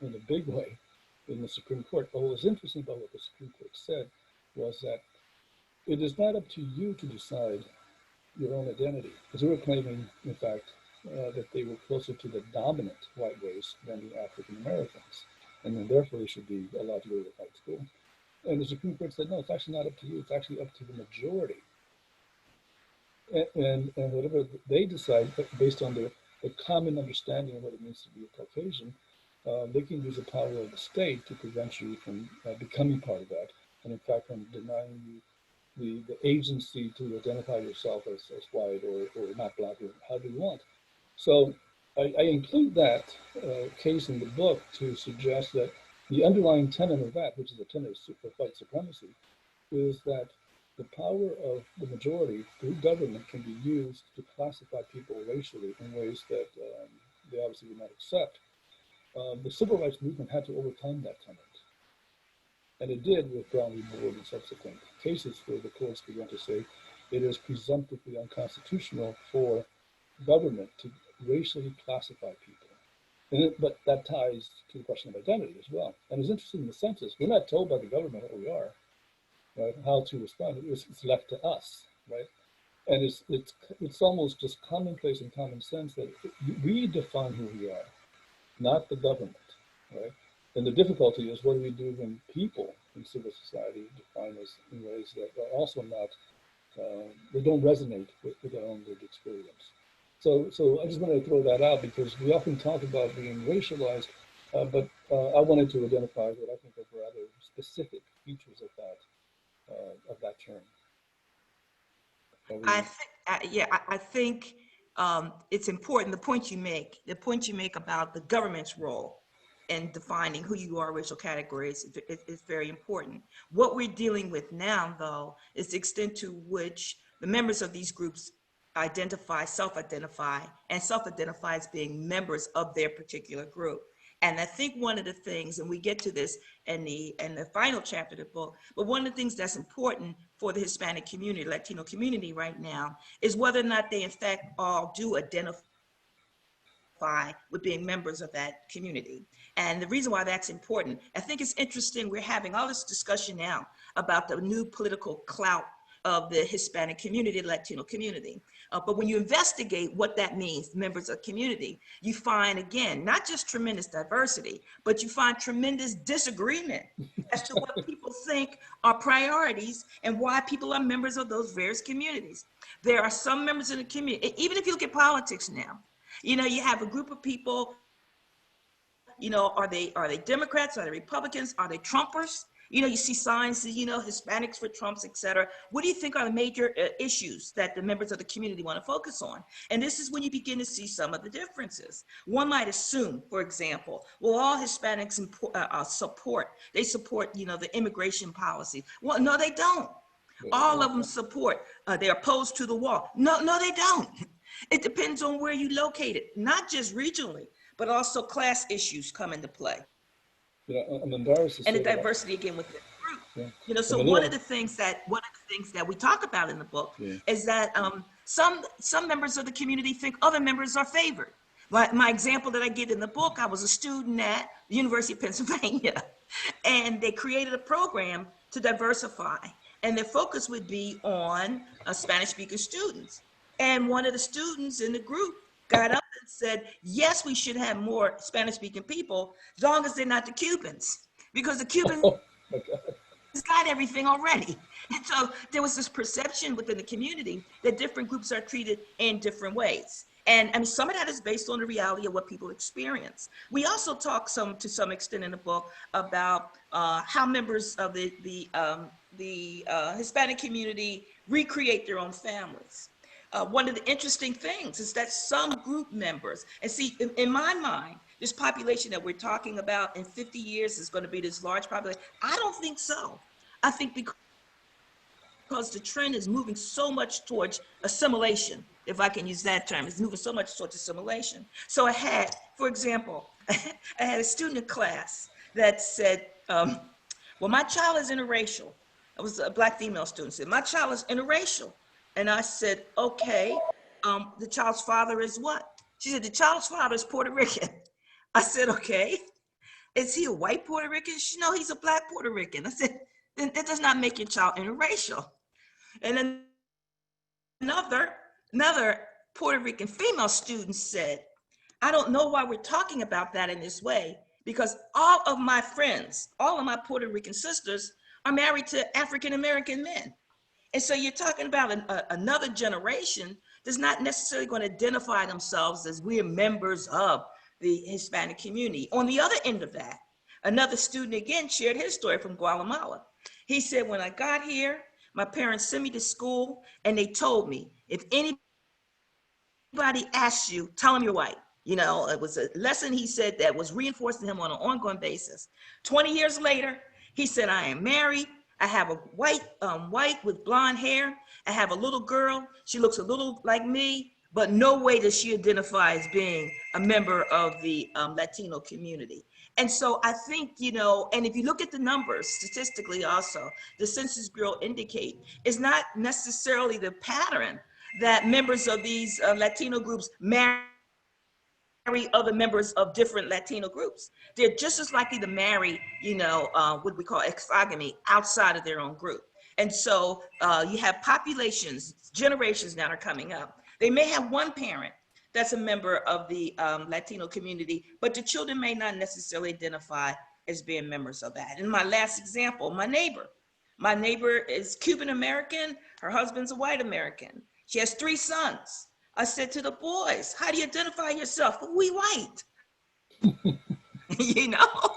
in a big way in the Supreme Court. But what was interesting about what the Supreme Court said was that it is not up to you to decide your own identity, because they were claiming, in fact, that they were closer to the dominant white race than the African Americans, and then therefore they should be allowed to go to the white school. And the Supreme Court said, no, it's actually not up to you, it's actually up to the majority. And whatever they decide, based on the common understanding of what it means to be a Caucasian, they can use the power of the state to prevent you from becoming part of that, and in fact, from denying you the agency to identify yourself as white or not black, or however you want. So I include that case in the book to suggest that the underlying tenet of that, which is a tenet of white supremacy, is that the power of the majority through government can be used to classify people racially in ways that they obviously would not accept. The civil rights movement had to overcome that tenet. And it did with Brown v. Board and subsequent cases where the courts began to say it is presumptively unconstitutional for government to racially classify people. But that ties to the question of identity as well. And it's interesting in the census, we're not told by the government what we are, right, how to respond. It's left to us, right? And it's almost just commonplace and common sense that we define who we are, not the government, right? And the difficulty is, what do we do when people in civil society define us in ways that are also not, they don't resonate with our own lived experience? So I just wanted to throw that out because we often talk about being racialized, but I wanted to identify what I think are rather specific features of that term. I think it's important, the point you make about the government's role. and defining who you are, racial categories is very important. What we're dealing with now, though, is the extent to which the members of these groups identify, self-identify, and self-identify as being members of their particular group. And I think one of the things, and we get to this in the final chapter of the book, but one of the things that's important for the Hispanic community, Latino community right now, is whether or not they in fact all do identify with being members of that community. And the reason why that's important, I think it's interesting, we're having all this discussion now about the new political clout of the Hispanic community, Latino community. But when you investigate what that means, members of community, you find, again, not just tremendous diversity, but you find tremendous disagreement as to what people think are priorities and why people are members of those various communities. There are some members of the community, even if you look at politics now, you know, you have a group of people, you know, are they Democrats? Are they Republicans? Are they Trumpers? You know, you see signs, you know, Hispanics for Trumps, et cetera. What do you think are the major issues that the members of the community want to focus on? And this is when you begin to see some of the differences. One might assume, for example, well, all Hispanics support, you know, the immigration policy. Well, no, they don't. All of them support, they're opposed to the wall. No, they don't. It depends on where you locate it, not just regionally, but also class issues come into play. Yeah, I'm embarrassed to say And the that diversity again within the group. yeah. You know, so one of the things that we talk about in the book is that some members of the community think other members are favored. Like my example that I give in the book, I was a student at the University of Pennsylvania, and they created a program to diversify, and their focus would be on Spanish-speaking students. And one of the students in the group got up and said, yes, we should have more Spanish-speaking people, as long as they're not the Cubans, because the Cubans got everything already. And so there was this perception within the community that different groups are treated in different ways. And I mean, some of that is based on the reality of what people experience. We also talk to some extent in the book about how members of the Hispanic community recreate their own families. One of the interesting things is that some group members, and see, in my mind, this population that we're talking about in 50 years is going to be this large population. I don't think so. I think because the trend is moving so much towards assimilation, if I can use that term, it's moving so much towards assimilation. So I had, for example, I had a student in class that said, well, my child is interracial. It was a Black female student, said, my child is interracial. And I said, okay, the child's father is what? She said, the child's father is Puerto Rican. I said, okay, is he a white Puerto Rican? She, no, he's a Black Puerto Rican. I said, then that does not make your child interracial. And then another Puerto Rican female student said, I don't know why we're talking about that in this way, because all of my friends, all of my Puerto Rican sisters are married to African-American men. And so you're talking about another generation that's not necessarily going to identify themselves as we're members of the Hispanic community. On the other end of that, another student again shared his story from Guatemala. He said, when I got here, my parents sent me to school and they told me, if anybody asks you, tell them you're white. You know, it was a lesson, he said, that was reinforced to him on an ongoing basis. 20 years later, he said, I am married. I have a white with blonde hair. I have a little girl. She looks a little like me, but no way does she identify as being a member of the Latino community. And so I think, you know, and if you look at the numbers statistically also, the Census Bureau indicate is not necessarily the pattern that members of these Latino groups marry other members of different Latino groups. They're just as likely to marry, you know, what we call exogamy outside of their own group. And so you have populations, generations now are coming up. They may have one parent that's a member of the Latino community, but the children may not necessarily identify as being members of that. And my last example, my neighbor. My neighbor is Cuban American, her husband's a white American. She has 3 sons. I said to the boys, how do you identify yourself? We white. You know,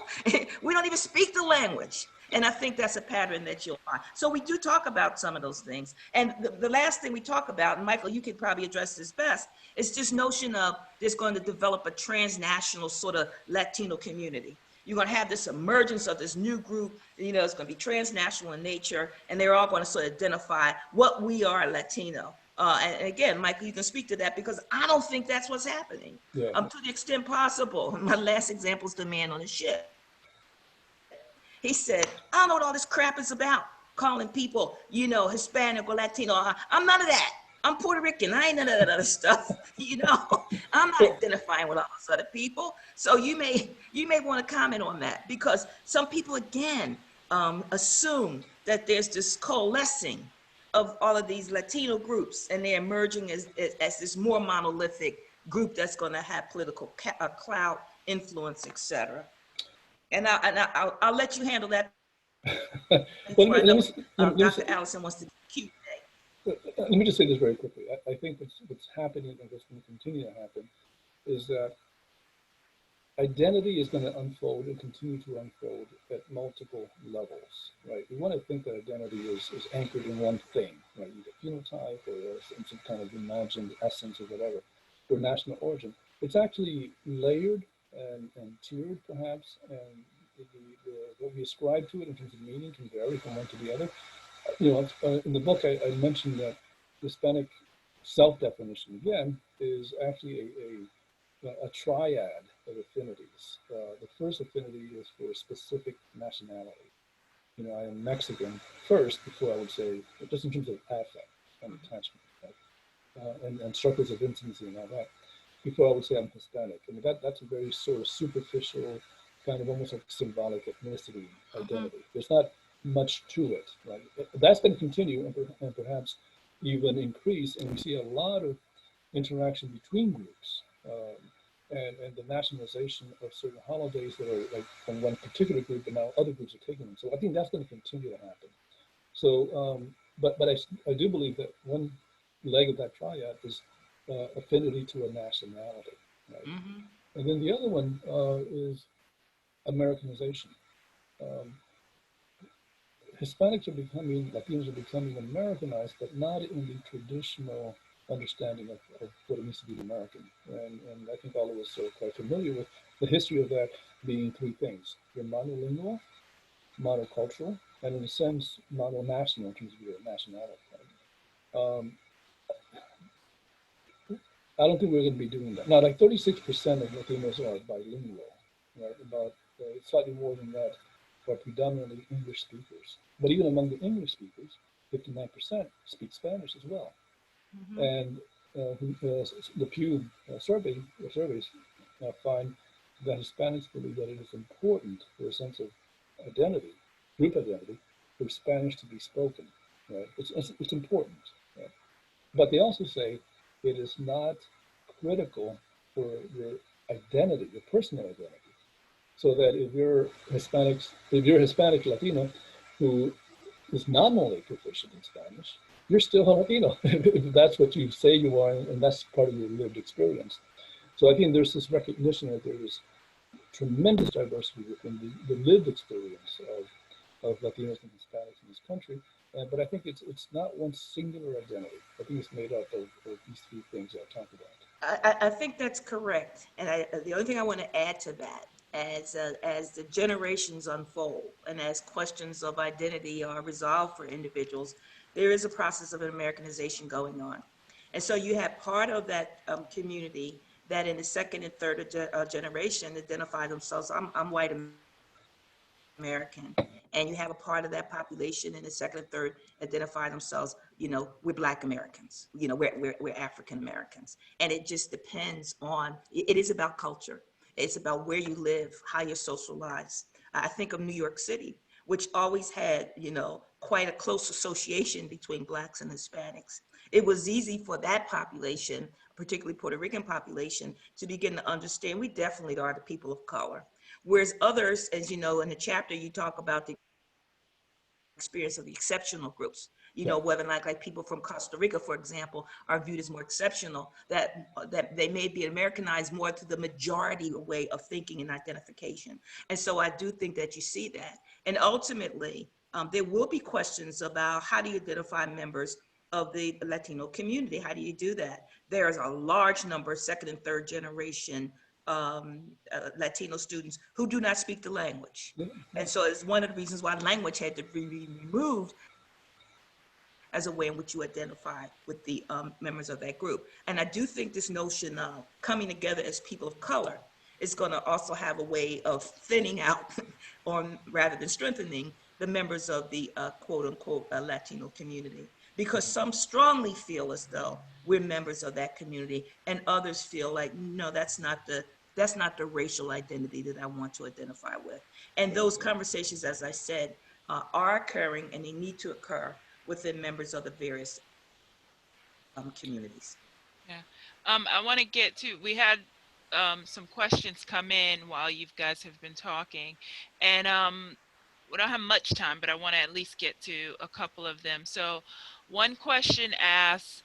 we don't even speak the language. And I think that's a pattern that you'll find. So we do talk about some of those things. And the last thing we talk about, and Michael, you could probably address this best, is this notion of there's going to develop a transnational sort of Latino community. You're going to have this emergence of this new group, it's going to be transnational in nature, and they're all going to sort of identify what we are Latino. And again, Michael, you can speak to that because I don't think that's what's happening. Yeah. To the extent possible. My last example is the man on the ship. He said, I don't know what all this crap is about, calling people, Hispanic or Latino. I'm none of that. I'm Puerto Rican. I ain't none of that other stuff. I'm not identifying with all those other people. So you may want to comment on that because some people, again, assume that there's this coalescing of all of these Latino groups and they're emerging as this more monolithic group that's going to have political clout, influence, etc. And I'll let you handle that before I know Dr. Allison wants to Q&A. Let me just say this very quickly. I think what's happening and what's going to continue to happen is that identity is going to unfold and continue to unfold at multiple levels, right? We want to think that identity is anchored in one thing, right? Either phenotype or some kind of imagined essence or whatever, or national origin. It's actually layered and tiered, perhaps, and what we ascribe to it in terms of meaning can vary from one to the other. In the book, I mentioned that Hispanic self-definition, again, is actually a triad of affinities. The first affinity is for a specific nationality. I am Mexican first before I would say, just in terms of affect and attachment, right? and struggles of intimacy and all that, before I would say I'm Hispanic. I mean, that's a very sort of superficial, kind of almost like symbolic ethnicity identity. There's not much to it, right? That's going to continue and perhaps even increase, and we see a lot of interaction between groups and the nationalization of certain holidays that are like from one particular group, and now other groups are taking them. So I think that's going to continue to happen. So, but I do believe that one leg of that triad is affinity to a nationality, right? And then the other one is Americanization. Hispanics are becoming, Latinos are becoming Americanized, but not in the traditional understanding of what it means to be American. And I think all of us are quite familiar with the history of that being three things. You're monolingual, monocultural, and in a sense, mononational in terms of your nationality. Right? I don't think we're going to be doing that. Now, like 36% of Latinos are bilingual, right? About slightly more than that are predominantly English speakers. But even among the English speakers, 59% speak Spanish as well. And the Pew surveys find that Hispanics believe that it is important for a sense of identity, group identity, for Spanish to be spoken. Right? It's important. Right? But they also say it is not critical for your identity, your personal identity. So that if you're Hispanic Latino who is nominally proficient in Spanish, you're still a Latino if that's what you say you are, and that's part of your lived experience. So I think there's this recognition that there is tremendous diversity within the lived experience of Latinos and Hispanics in this country. But I think it's not one singular identity. I think it's made up of these three things I talked about. I think that's correct. And the only thing I want to add to that, as the generations unfold and as questions of identity are resolved for individuals, there is a process of Americanization going on. And so you have part of that community that in the second and third generation identify themselves, I'm white American. And you have a part of that population in the second and third identify themselves, we're Black Americans, we're African Americans. And it just depends on, it is about culture. It's about where you live, how you're socialized. I think of New York City, which always had, quite a close association between Blacks and Hispanics. It was easy for that population, particularly Puerto Rican population, to begin to understand we definitely are the people of color. Whereas others, as you know, in the chapter, you talk about the experience of the exceptional groups. You know, whether or not like people from Costa Rica, for example, are viewed as more exceptional, that they may be Americanized more to the majority way of thinking and identification. And so I do think that you see that. And ultimately, there will be questions about how do you identify members of the Latino community? How do you do that? There's a large number, second and third generation Latino students who do not speak the language. And so it's one of the reasons why language had to be removed as a way in which you identify with the members of that group. And I do think this notion of coming together as people of color is going to also have a way of thinning out, or rather than strengthening, the members of the quote unquote Latino community. Because some strongly feel as though we're members of that community, and others feel like, no, that's not the racial identity that I want to identify with. And those conversations, as I said, are occurring, and they need to occur within members of the various communities. Yeah. I want to get to, we had some questions come in while you guys have been talking, and we don't have much time, but I want to at least get to a couple of them. So one question asks,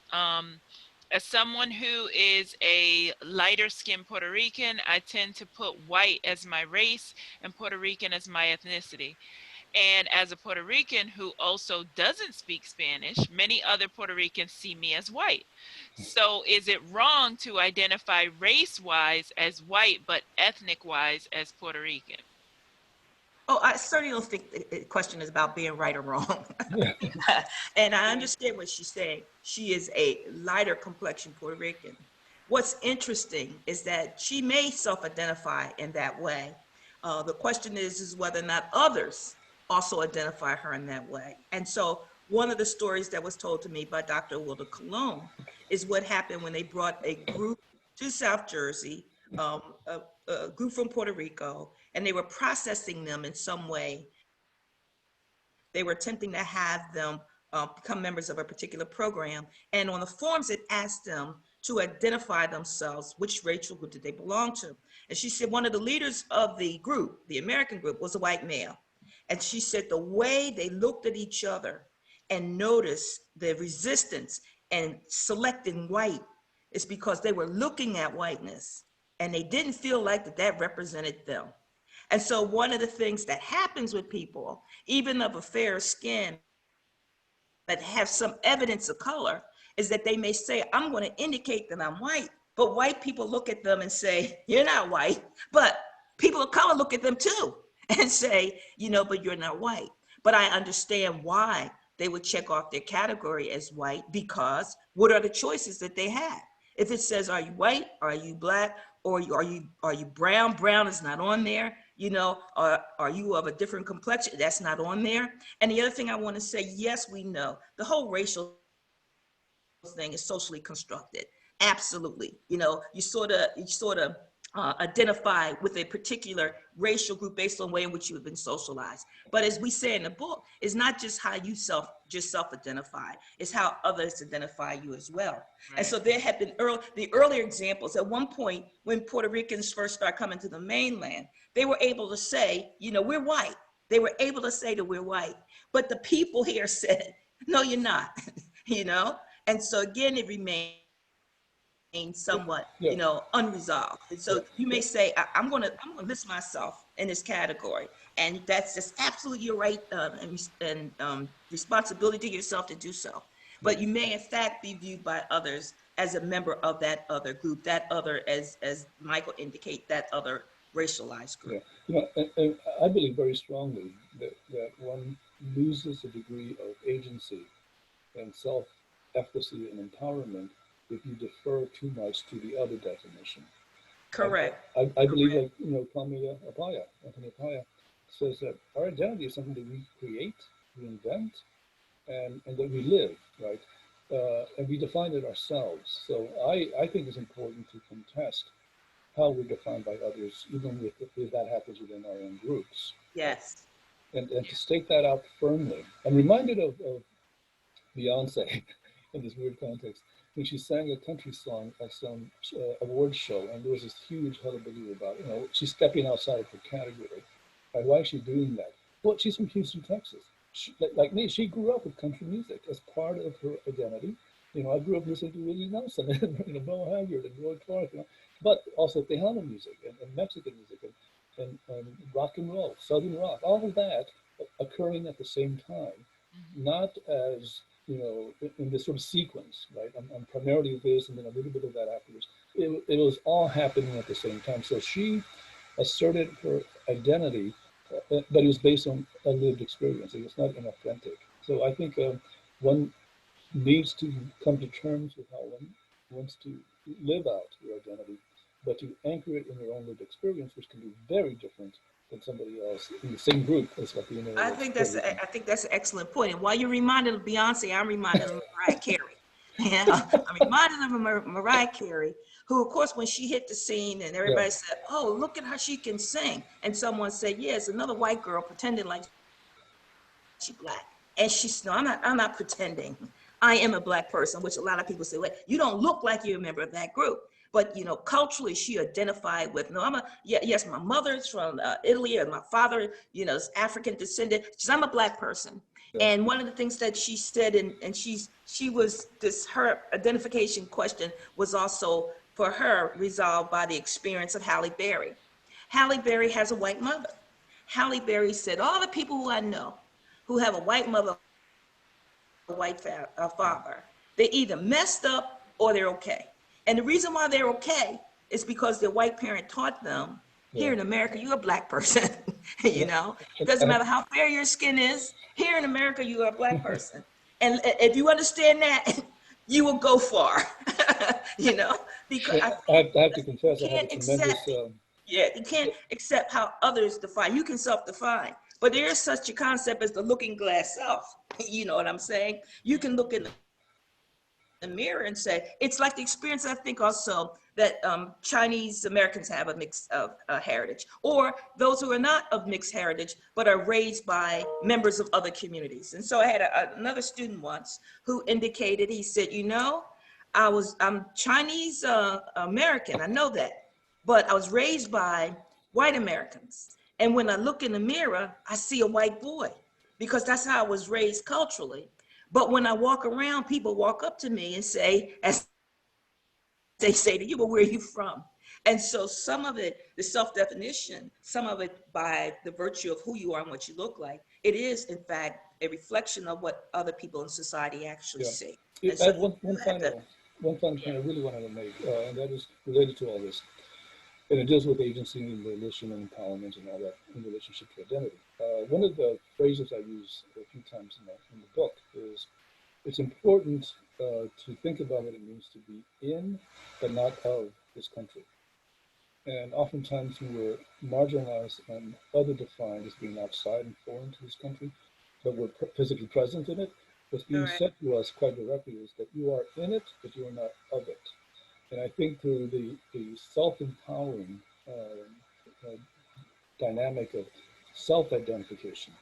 as someone who is a lighter skinned Puerto Rican, I tend to put white as my race and Puerto Rican as my ethnicity. And as a Puerto Rican who also doesn't speak Spanish, many other Puerto Ricans see me as white. So is it wrong to identify race-wise as white, but ethnic-wise as Puerto Rican? Oh, I certainly don't think the question is about being right or wrong. Yeah. And I understand what she's saying. She is a lighter complexion Puerto Rican. What's interesting is that she may self-identify in that way. The question is whether or not others also identify her in that way. And so one of the stories that was told to me by Dr. Wilda Cologne is what happened when they brought a group to South Jersey, a group from Puerto Rico, and they were processing them in some way. They were attempting to have them become members of a particular program. And on the forms, it asked them to identify themselves, which racial group did they belong to. And she said one of the leaders of the group, the American group, was a white male. And she said the way they looked at each other and noticed the resistance and selecting white is because they were looking at whiteness and they didn't feel like that represented them. And so one of the things that happens with people, even of a fair skin, that have some evidence of color, is that they may say, I'm going to indicate that I'm white, but white people look at them and say, you're not white. But people of color look at them too and say, but you're not white. But I understand why they would check off their category as white, because what are the choices that they have? If it says, are you white, are you black, or are you brown? Brown is not on there. Are you of a different complexion? That's not on there. And the other thing I want to say, yes, we know the whole racial thing is socially constructed. Absolutely. You sort of identify with a particular racial group based on the way in which you have been socialized. But as we say in the book, it's not just how you self-identify, it's how others identify you as well. Right. And so there have been the earlier examples. At one point, when Puerto Ricans first started coming to the mainland, they were able to say, we're white. They were able to say that we're white. But the people here said, no, you're not, And so again, it remains somewhat, unresolved. And so you may say, I'm going to list myself in this category, and that's just absolutely your right and responsibility to yourself to do so. But you may in fact be viewed by others as a member of that other group, that other, as Michael indicated, that other racialized group. Yeah. And I believe very strongly that one loses a degree of agency and self-efficacy and empowerment if you defer too much to the other definition. Correct. I believe, like, Anthony Apaya says that our identity is something that we create, we invent, and that we live, right? And we define it ourselves. So I think it's important to contest how we're defined by others, even if that happens within our own groups. Yes. And to stake that out firmly. I'm reminded of Beyonce in this weird context when she sang a country song at some award show, and there was this huge hullabaloo about, she's stepping outside of her category. Why is she doing that? Well, she's from Houston, Texas. like me, she grew up with country music as part of her identity. I grew up listening to Willie Nelson and Noel Haggard and Roy Clark, but also Tejano music and Mexican music and rock and roll, Southern rock, all of that occurring at the same time, Mhm. not as in this sort of sequence, right? I'm primarily this and then a little bit of that afterwards. It was all happening at the same time. So she asserted her identity, but it was based on a lived experience. It was not inauthentic. So I think one needs to come to terms with how one wants to live out your identity, but to anchor it in your own lived experience, which can be very different than somebody else in the same group as Latino I or think Puerto that's Rican. I think that's an excellent point. And while you're reminded of Beyonce, I'm reminded of Mariah Carey. Yeah, I'm reminded of Mariah Carey, who, of course, when she hit the scene and Yeah, everybody said, "Oh, look at how she can sing," and someone said, "Yes, another white girl pretending like she black," and she's no, I'm not pretending. I am a black person, which a lot of people say, "Well, you don't look like you're a member of that group." But culturally, she identified with, no, I'm a, yeah, yes, my mother's from Italy, and my father, is African descendant. I'm a black person. yeah, And one of the things that she said, and she was this, her identification question was also for her resolved by the experience of Halle Berry. Halle Berry has a white mother. Halle Berry said, all the people who I know who have a white mother, a white yeah, father, they either messed up or they're okay. And the reason why they're okay is because their white parent taught them, yeah. here in America, you're a black person. And It doesn't matter how fair your skin is. Here in America, you are a black person. And if you understand that, you will go far. you know, because I think I have to you confess, I have a can't tremendous, accept, yeah, you can't accept how others define. You can self-define, but there is such a concept as the looking glass self. You know what I'm saying? You can look in the mirror and say, it's like the experience, I think also that Chinese Americans have a mix of heritage, or those who are not of mixed heritage but are raised by members of other communities. And so I had another student once who indicated, he said, I'm Chinese American, I know that, but I was raised by white Americans, and when I look in the mirror I see a white boy, because that's how I was raised culturally. But when I walk around, people walk up to me and say, as they say to you, "But where are you from?" And so some of it, the self-definition, some of it by the virtue of who you are and what you look like, it is in fact a reflection of what other people in society actually yeah. see. And I so have you do have to, one final yeah. point I really wanted to make, and that is related to all this. And it deals with agency and volition and empowerment and all that in relationship to identity. One of the phrases I use a few times in the book is it's important to think about what it means to be in but not of this country. And oftentimes we were marginalized and other defined as being outside and foreign to this country, but we're physically present in it. What's being Correct. said to us quite directly is that you are in it, but you are not of it. And I think through the self-empowering uh, dynamic of self-identification,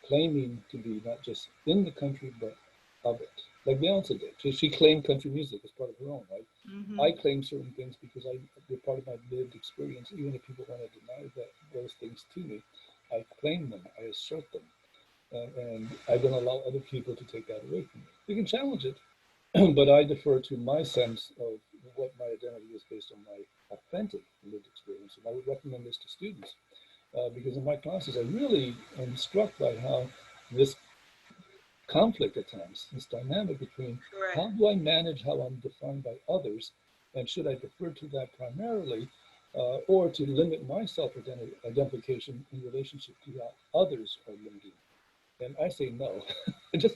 claiming to be not just in the country, but of it. Like Beyonce did. She claimed country music as part of her own, right? Mm-hmm. I claim certain things because they're part of my lived experience. Even if people want to deny those things to me, I claim them, I assert them, and I don't allow other people to take that away from me. You can challenge it, but I defer to my sense of what my identity is based on my authentic lived experience. And I would recommend this to students because in my classes, I really am struck by how this conflict at times, this dynamic between Correct. how do I manage how I'm defined by others, and should I defer to that primarily, or to limit my self-identification in relationship to how others are limiting? And I say no. Just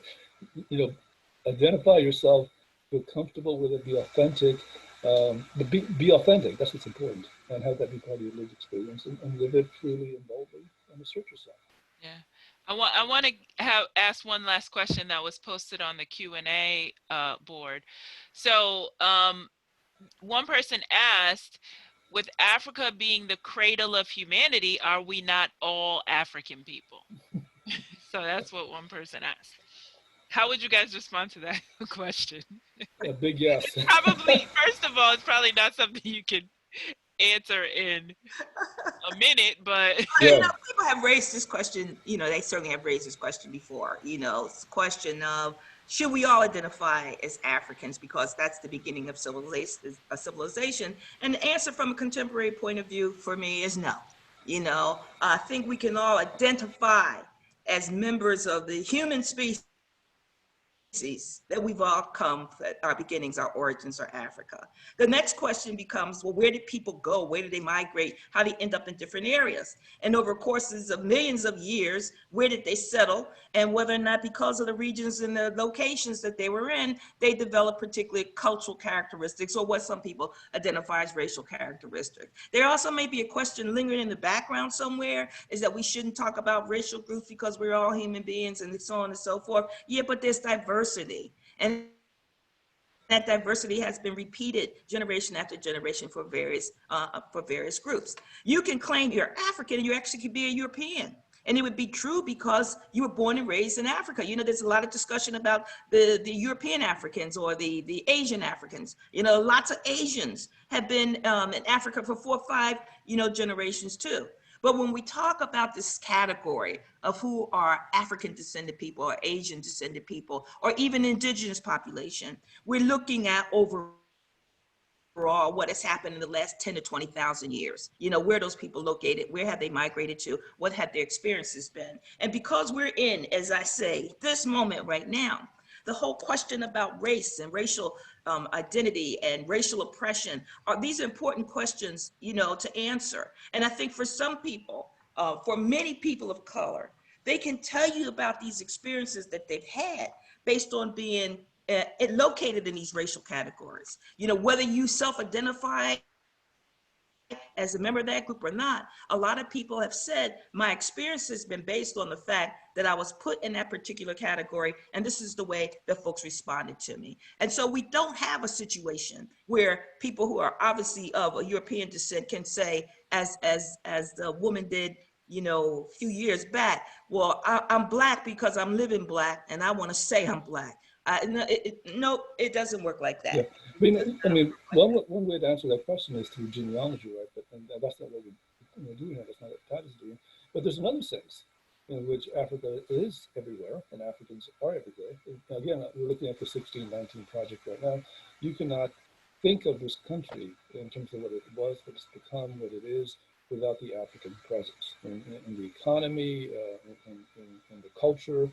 identify yourself, feel comfortable with it, be authentic, but be authentic. That's what's important, and have that be part of your lived experience, and live it freely and boldly, and assert yourself. Yeah. I want to have ask one last question that was posted on the Q&A board. So, one person asked, with Africa being the cradle of humanity, are we not all African people? So that's what one person asked. How would you guys respond to that question? A big yes. Probably, first of all, it's probably not something you can answer in a minute, but Yeah. People have raised this question, they certainly have raised this question before, it's a question of, should we all identify as Africans because that's the beginning of civilization? And the answer from a contemporary point of view for me is no. I think we can all identify as members of the human species that we've all come, that our beginnings, our origins are Africa. The next question becomes, well, where did people go? Where did they migrate? How did they end up in different areas? And over courses of millions of years, where did they settle? And whether or not because of the regions and the locations that they were in, they developed particular cultural characteristics or what some people identify as racial characteristics. There also may be a question lingering in the background somewhere, is that we shouldn't talk about racial groups because we're all human beings and so on and so forth. Yeah, but there's diversity. And that diversity has been repeated generation after generation for various groups. You can claim you're African and you actually could be a European. And it would be true because you were born and raised in Africa. There's a lot of discussion about the European Africans or the Asian Africans. Lots of Asians have been in Africa for 4 or 5, generations too. But when we talk about this category of who are African descended people or Asian descended people or even indigenous population, we're looking at overall what has happened in the last 10 to 20,000 years. Where those people located, where have they migrated to, what have their experiences been? And because we're in, as I say, this moment right now, the whole question about race and racial identity and racial oppression are these important questions, to answer. And I think for some people, for many people of color, they can tell you about these experiences that they've had based on being located in these racial categories. Whether you self-identify as a member of that group or not, a lot of people have said my experience has been based on the fact that I was put in that particular category, and this is the way that folks responded to me. And so we don't have a situation where people who are obviously of a European descent can say, as the woman did, a few years back, well, I'm Black because I'm living Black, and I want to say I'm Black. No, it doesn't work like Yeah. that. One way to answer that question is through genealogy, right? And that's not what we're doing here. That's not what Pat is doing. But there's another sense in which Africa is everywhere and Africans are everywhere. Again, we're looking at the 1619 project right now. You cannot think of this country in terms of what it was, what it's become, what it is, without the African presence in the economy, in the culture.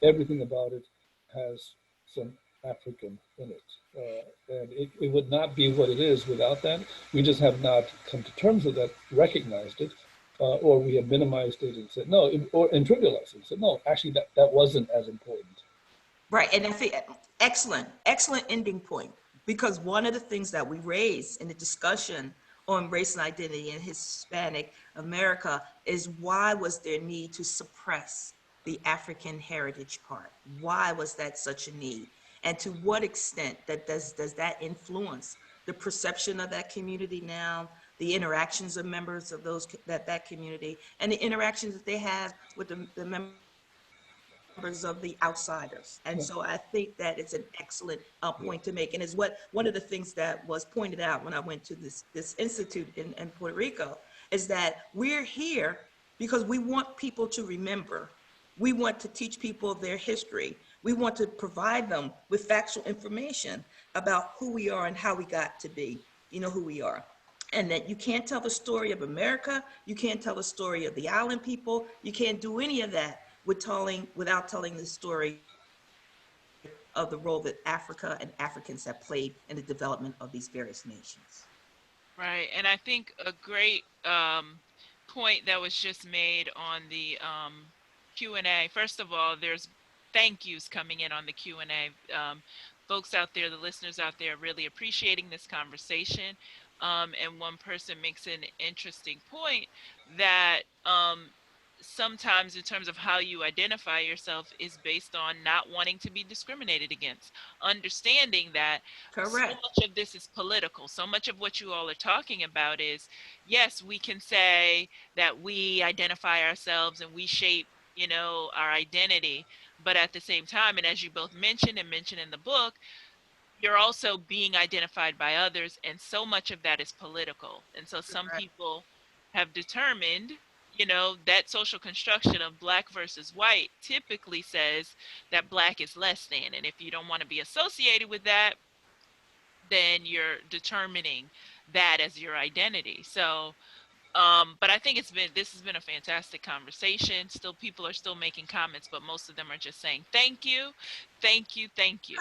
Everything about it has some African in it. And it would not be what it is without that. We just have not come to terms with that, recognized it, or we have minimized it and said no, and trivialized it and said no, actually that wasn't as important. Right. And I think excellent ending point. Because one of the things that we raised in the discussion on race and identity in Hispanic America is why was there need to suppress the African heritage part? Why was that such a need? And to what extent that does that influence the perception of that community now, the interactions of members of that community, and the interactions that they have with the members of the outsiders. And Yeah. so I think that it's an excellent point to make. And is what one of the things that was pointed out when I went to this institute in Puerto Rico is that we're here because we want people to remember. We want to teach people their history. We want to provide them with factual information about who we are and how we got to be, who we are. And that you can't tell the story of America, you can't tell the story of the island people, you can't do any of that without telling the story of the role that Africa and Africans have played in the development of these various nations. right. And I think a great point that was just made on the Q&A. First of all, there's thank yous coming in on the Q&A. Folks out there, the listeners out there, really appreciating this conversation. And one person makes an interesting point that sometimes, in terms of how you identify yourself, is based on not wanting to be discriminated against. Understanding that so Correct. much of this is political. So much of what you all are talking about is, yes, we can say that we identify ourselves and we shape, our identity. But at the same time, and as you both mentioned and mentioned in the book, you're also being identified by others, and so much of that is political. And so some Right. people have determined, you know, that social construction of black versus white typically says that black is less than. And if you don't want to be associated with that, then you're determining that as your identity. So but I think this has been a fantastic conversation. Still, people are still making comments, but most of them are just saying thank you, thank you, thank you.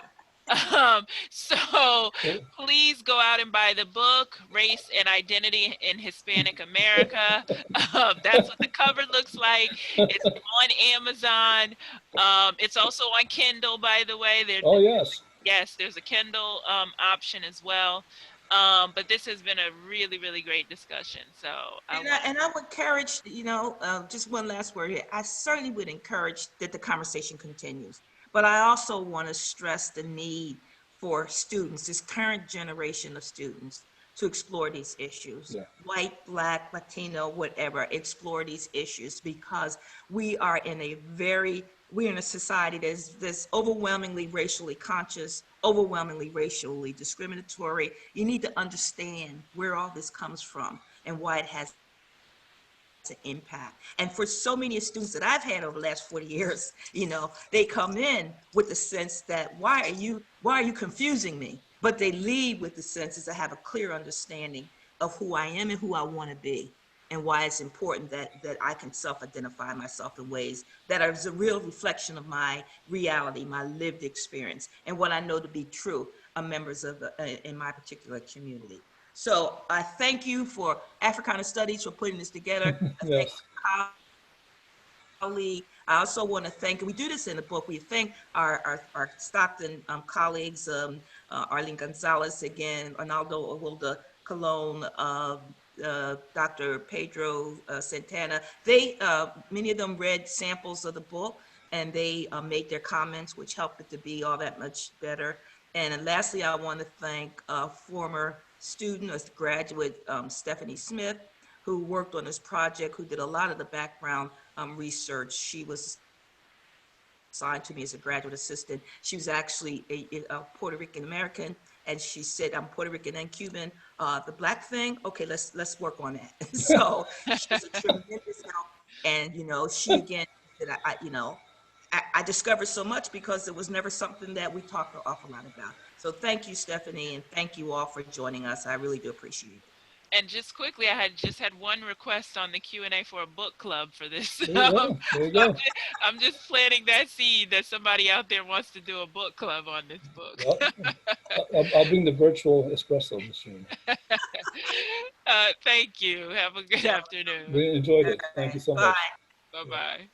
So Well, please go out and buy the book, Race and Identity in Hispanic America. That's what the cover looks like. It's on Amazon. It's also on Kindle, by the way. oh, yes. Yes, there's a Kindle option as well. But this has been a really, really great discussion. So I And want I would encourage, just one last word here. I certainly would encourage that the conversation continues. But I also want to stress the need for students, this current generation of students, to explore these issues. Yeah. White, black, Latino, whatever, explore these issues, because we're in a society that's overwhelmingly racially conscious, overwhelmingly racially discriminatory. You need to understand where all this comes from and why it has an impact. And for so many students that I've had over the last 40 years, they come in with the sense that why are you confusing me? But they leave with the sense is I have a clear understanding of who I am and who I want to be, and why it's important that I can self-identify myself in ways that are a real reflection of my reality, my lived experience, and what I know to be true of members of in my particular community. So I thank you for Africana Studies for putting this together. I thank Yes. my colleague. I also want to thank, and we do this in the book, we thank our Stockton colleagues, Arlene Gonzalez again, Arnaldo Awilda Colon, Dr. Pedro Santana. Many of them read samples of the book, and they made their comments, which helped it to be all that much better. And lastly, I want to thank former student or graduate Stephanie Smith, who worked on this project, who did a lot of the background research. She was assigned to me as a graduate assistant. She was actually a Puerto Rican American, and she said, "I'm Puerto Rican and Cuban. The black thing, okay, let's work on that." So she was a tremendous help, and she again that I discovered so much because it was never something that we talked an awful lot about. So thank you, Stephanie, and thank you all for joining us. I really do appreciate it. and just quickly, I had just had one request on the Q&A for a book club for this. There you go. There you go. I'm just planting that seed that somebody out there wants to do a book club on this book. Well, I'll bring the virtual espresso machine. Thank you. Have a good afternoon. We enjoyed it. Thank you so Bye. much. Bye bye.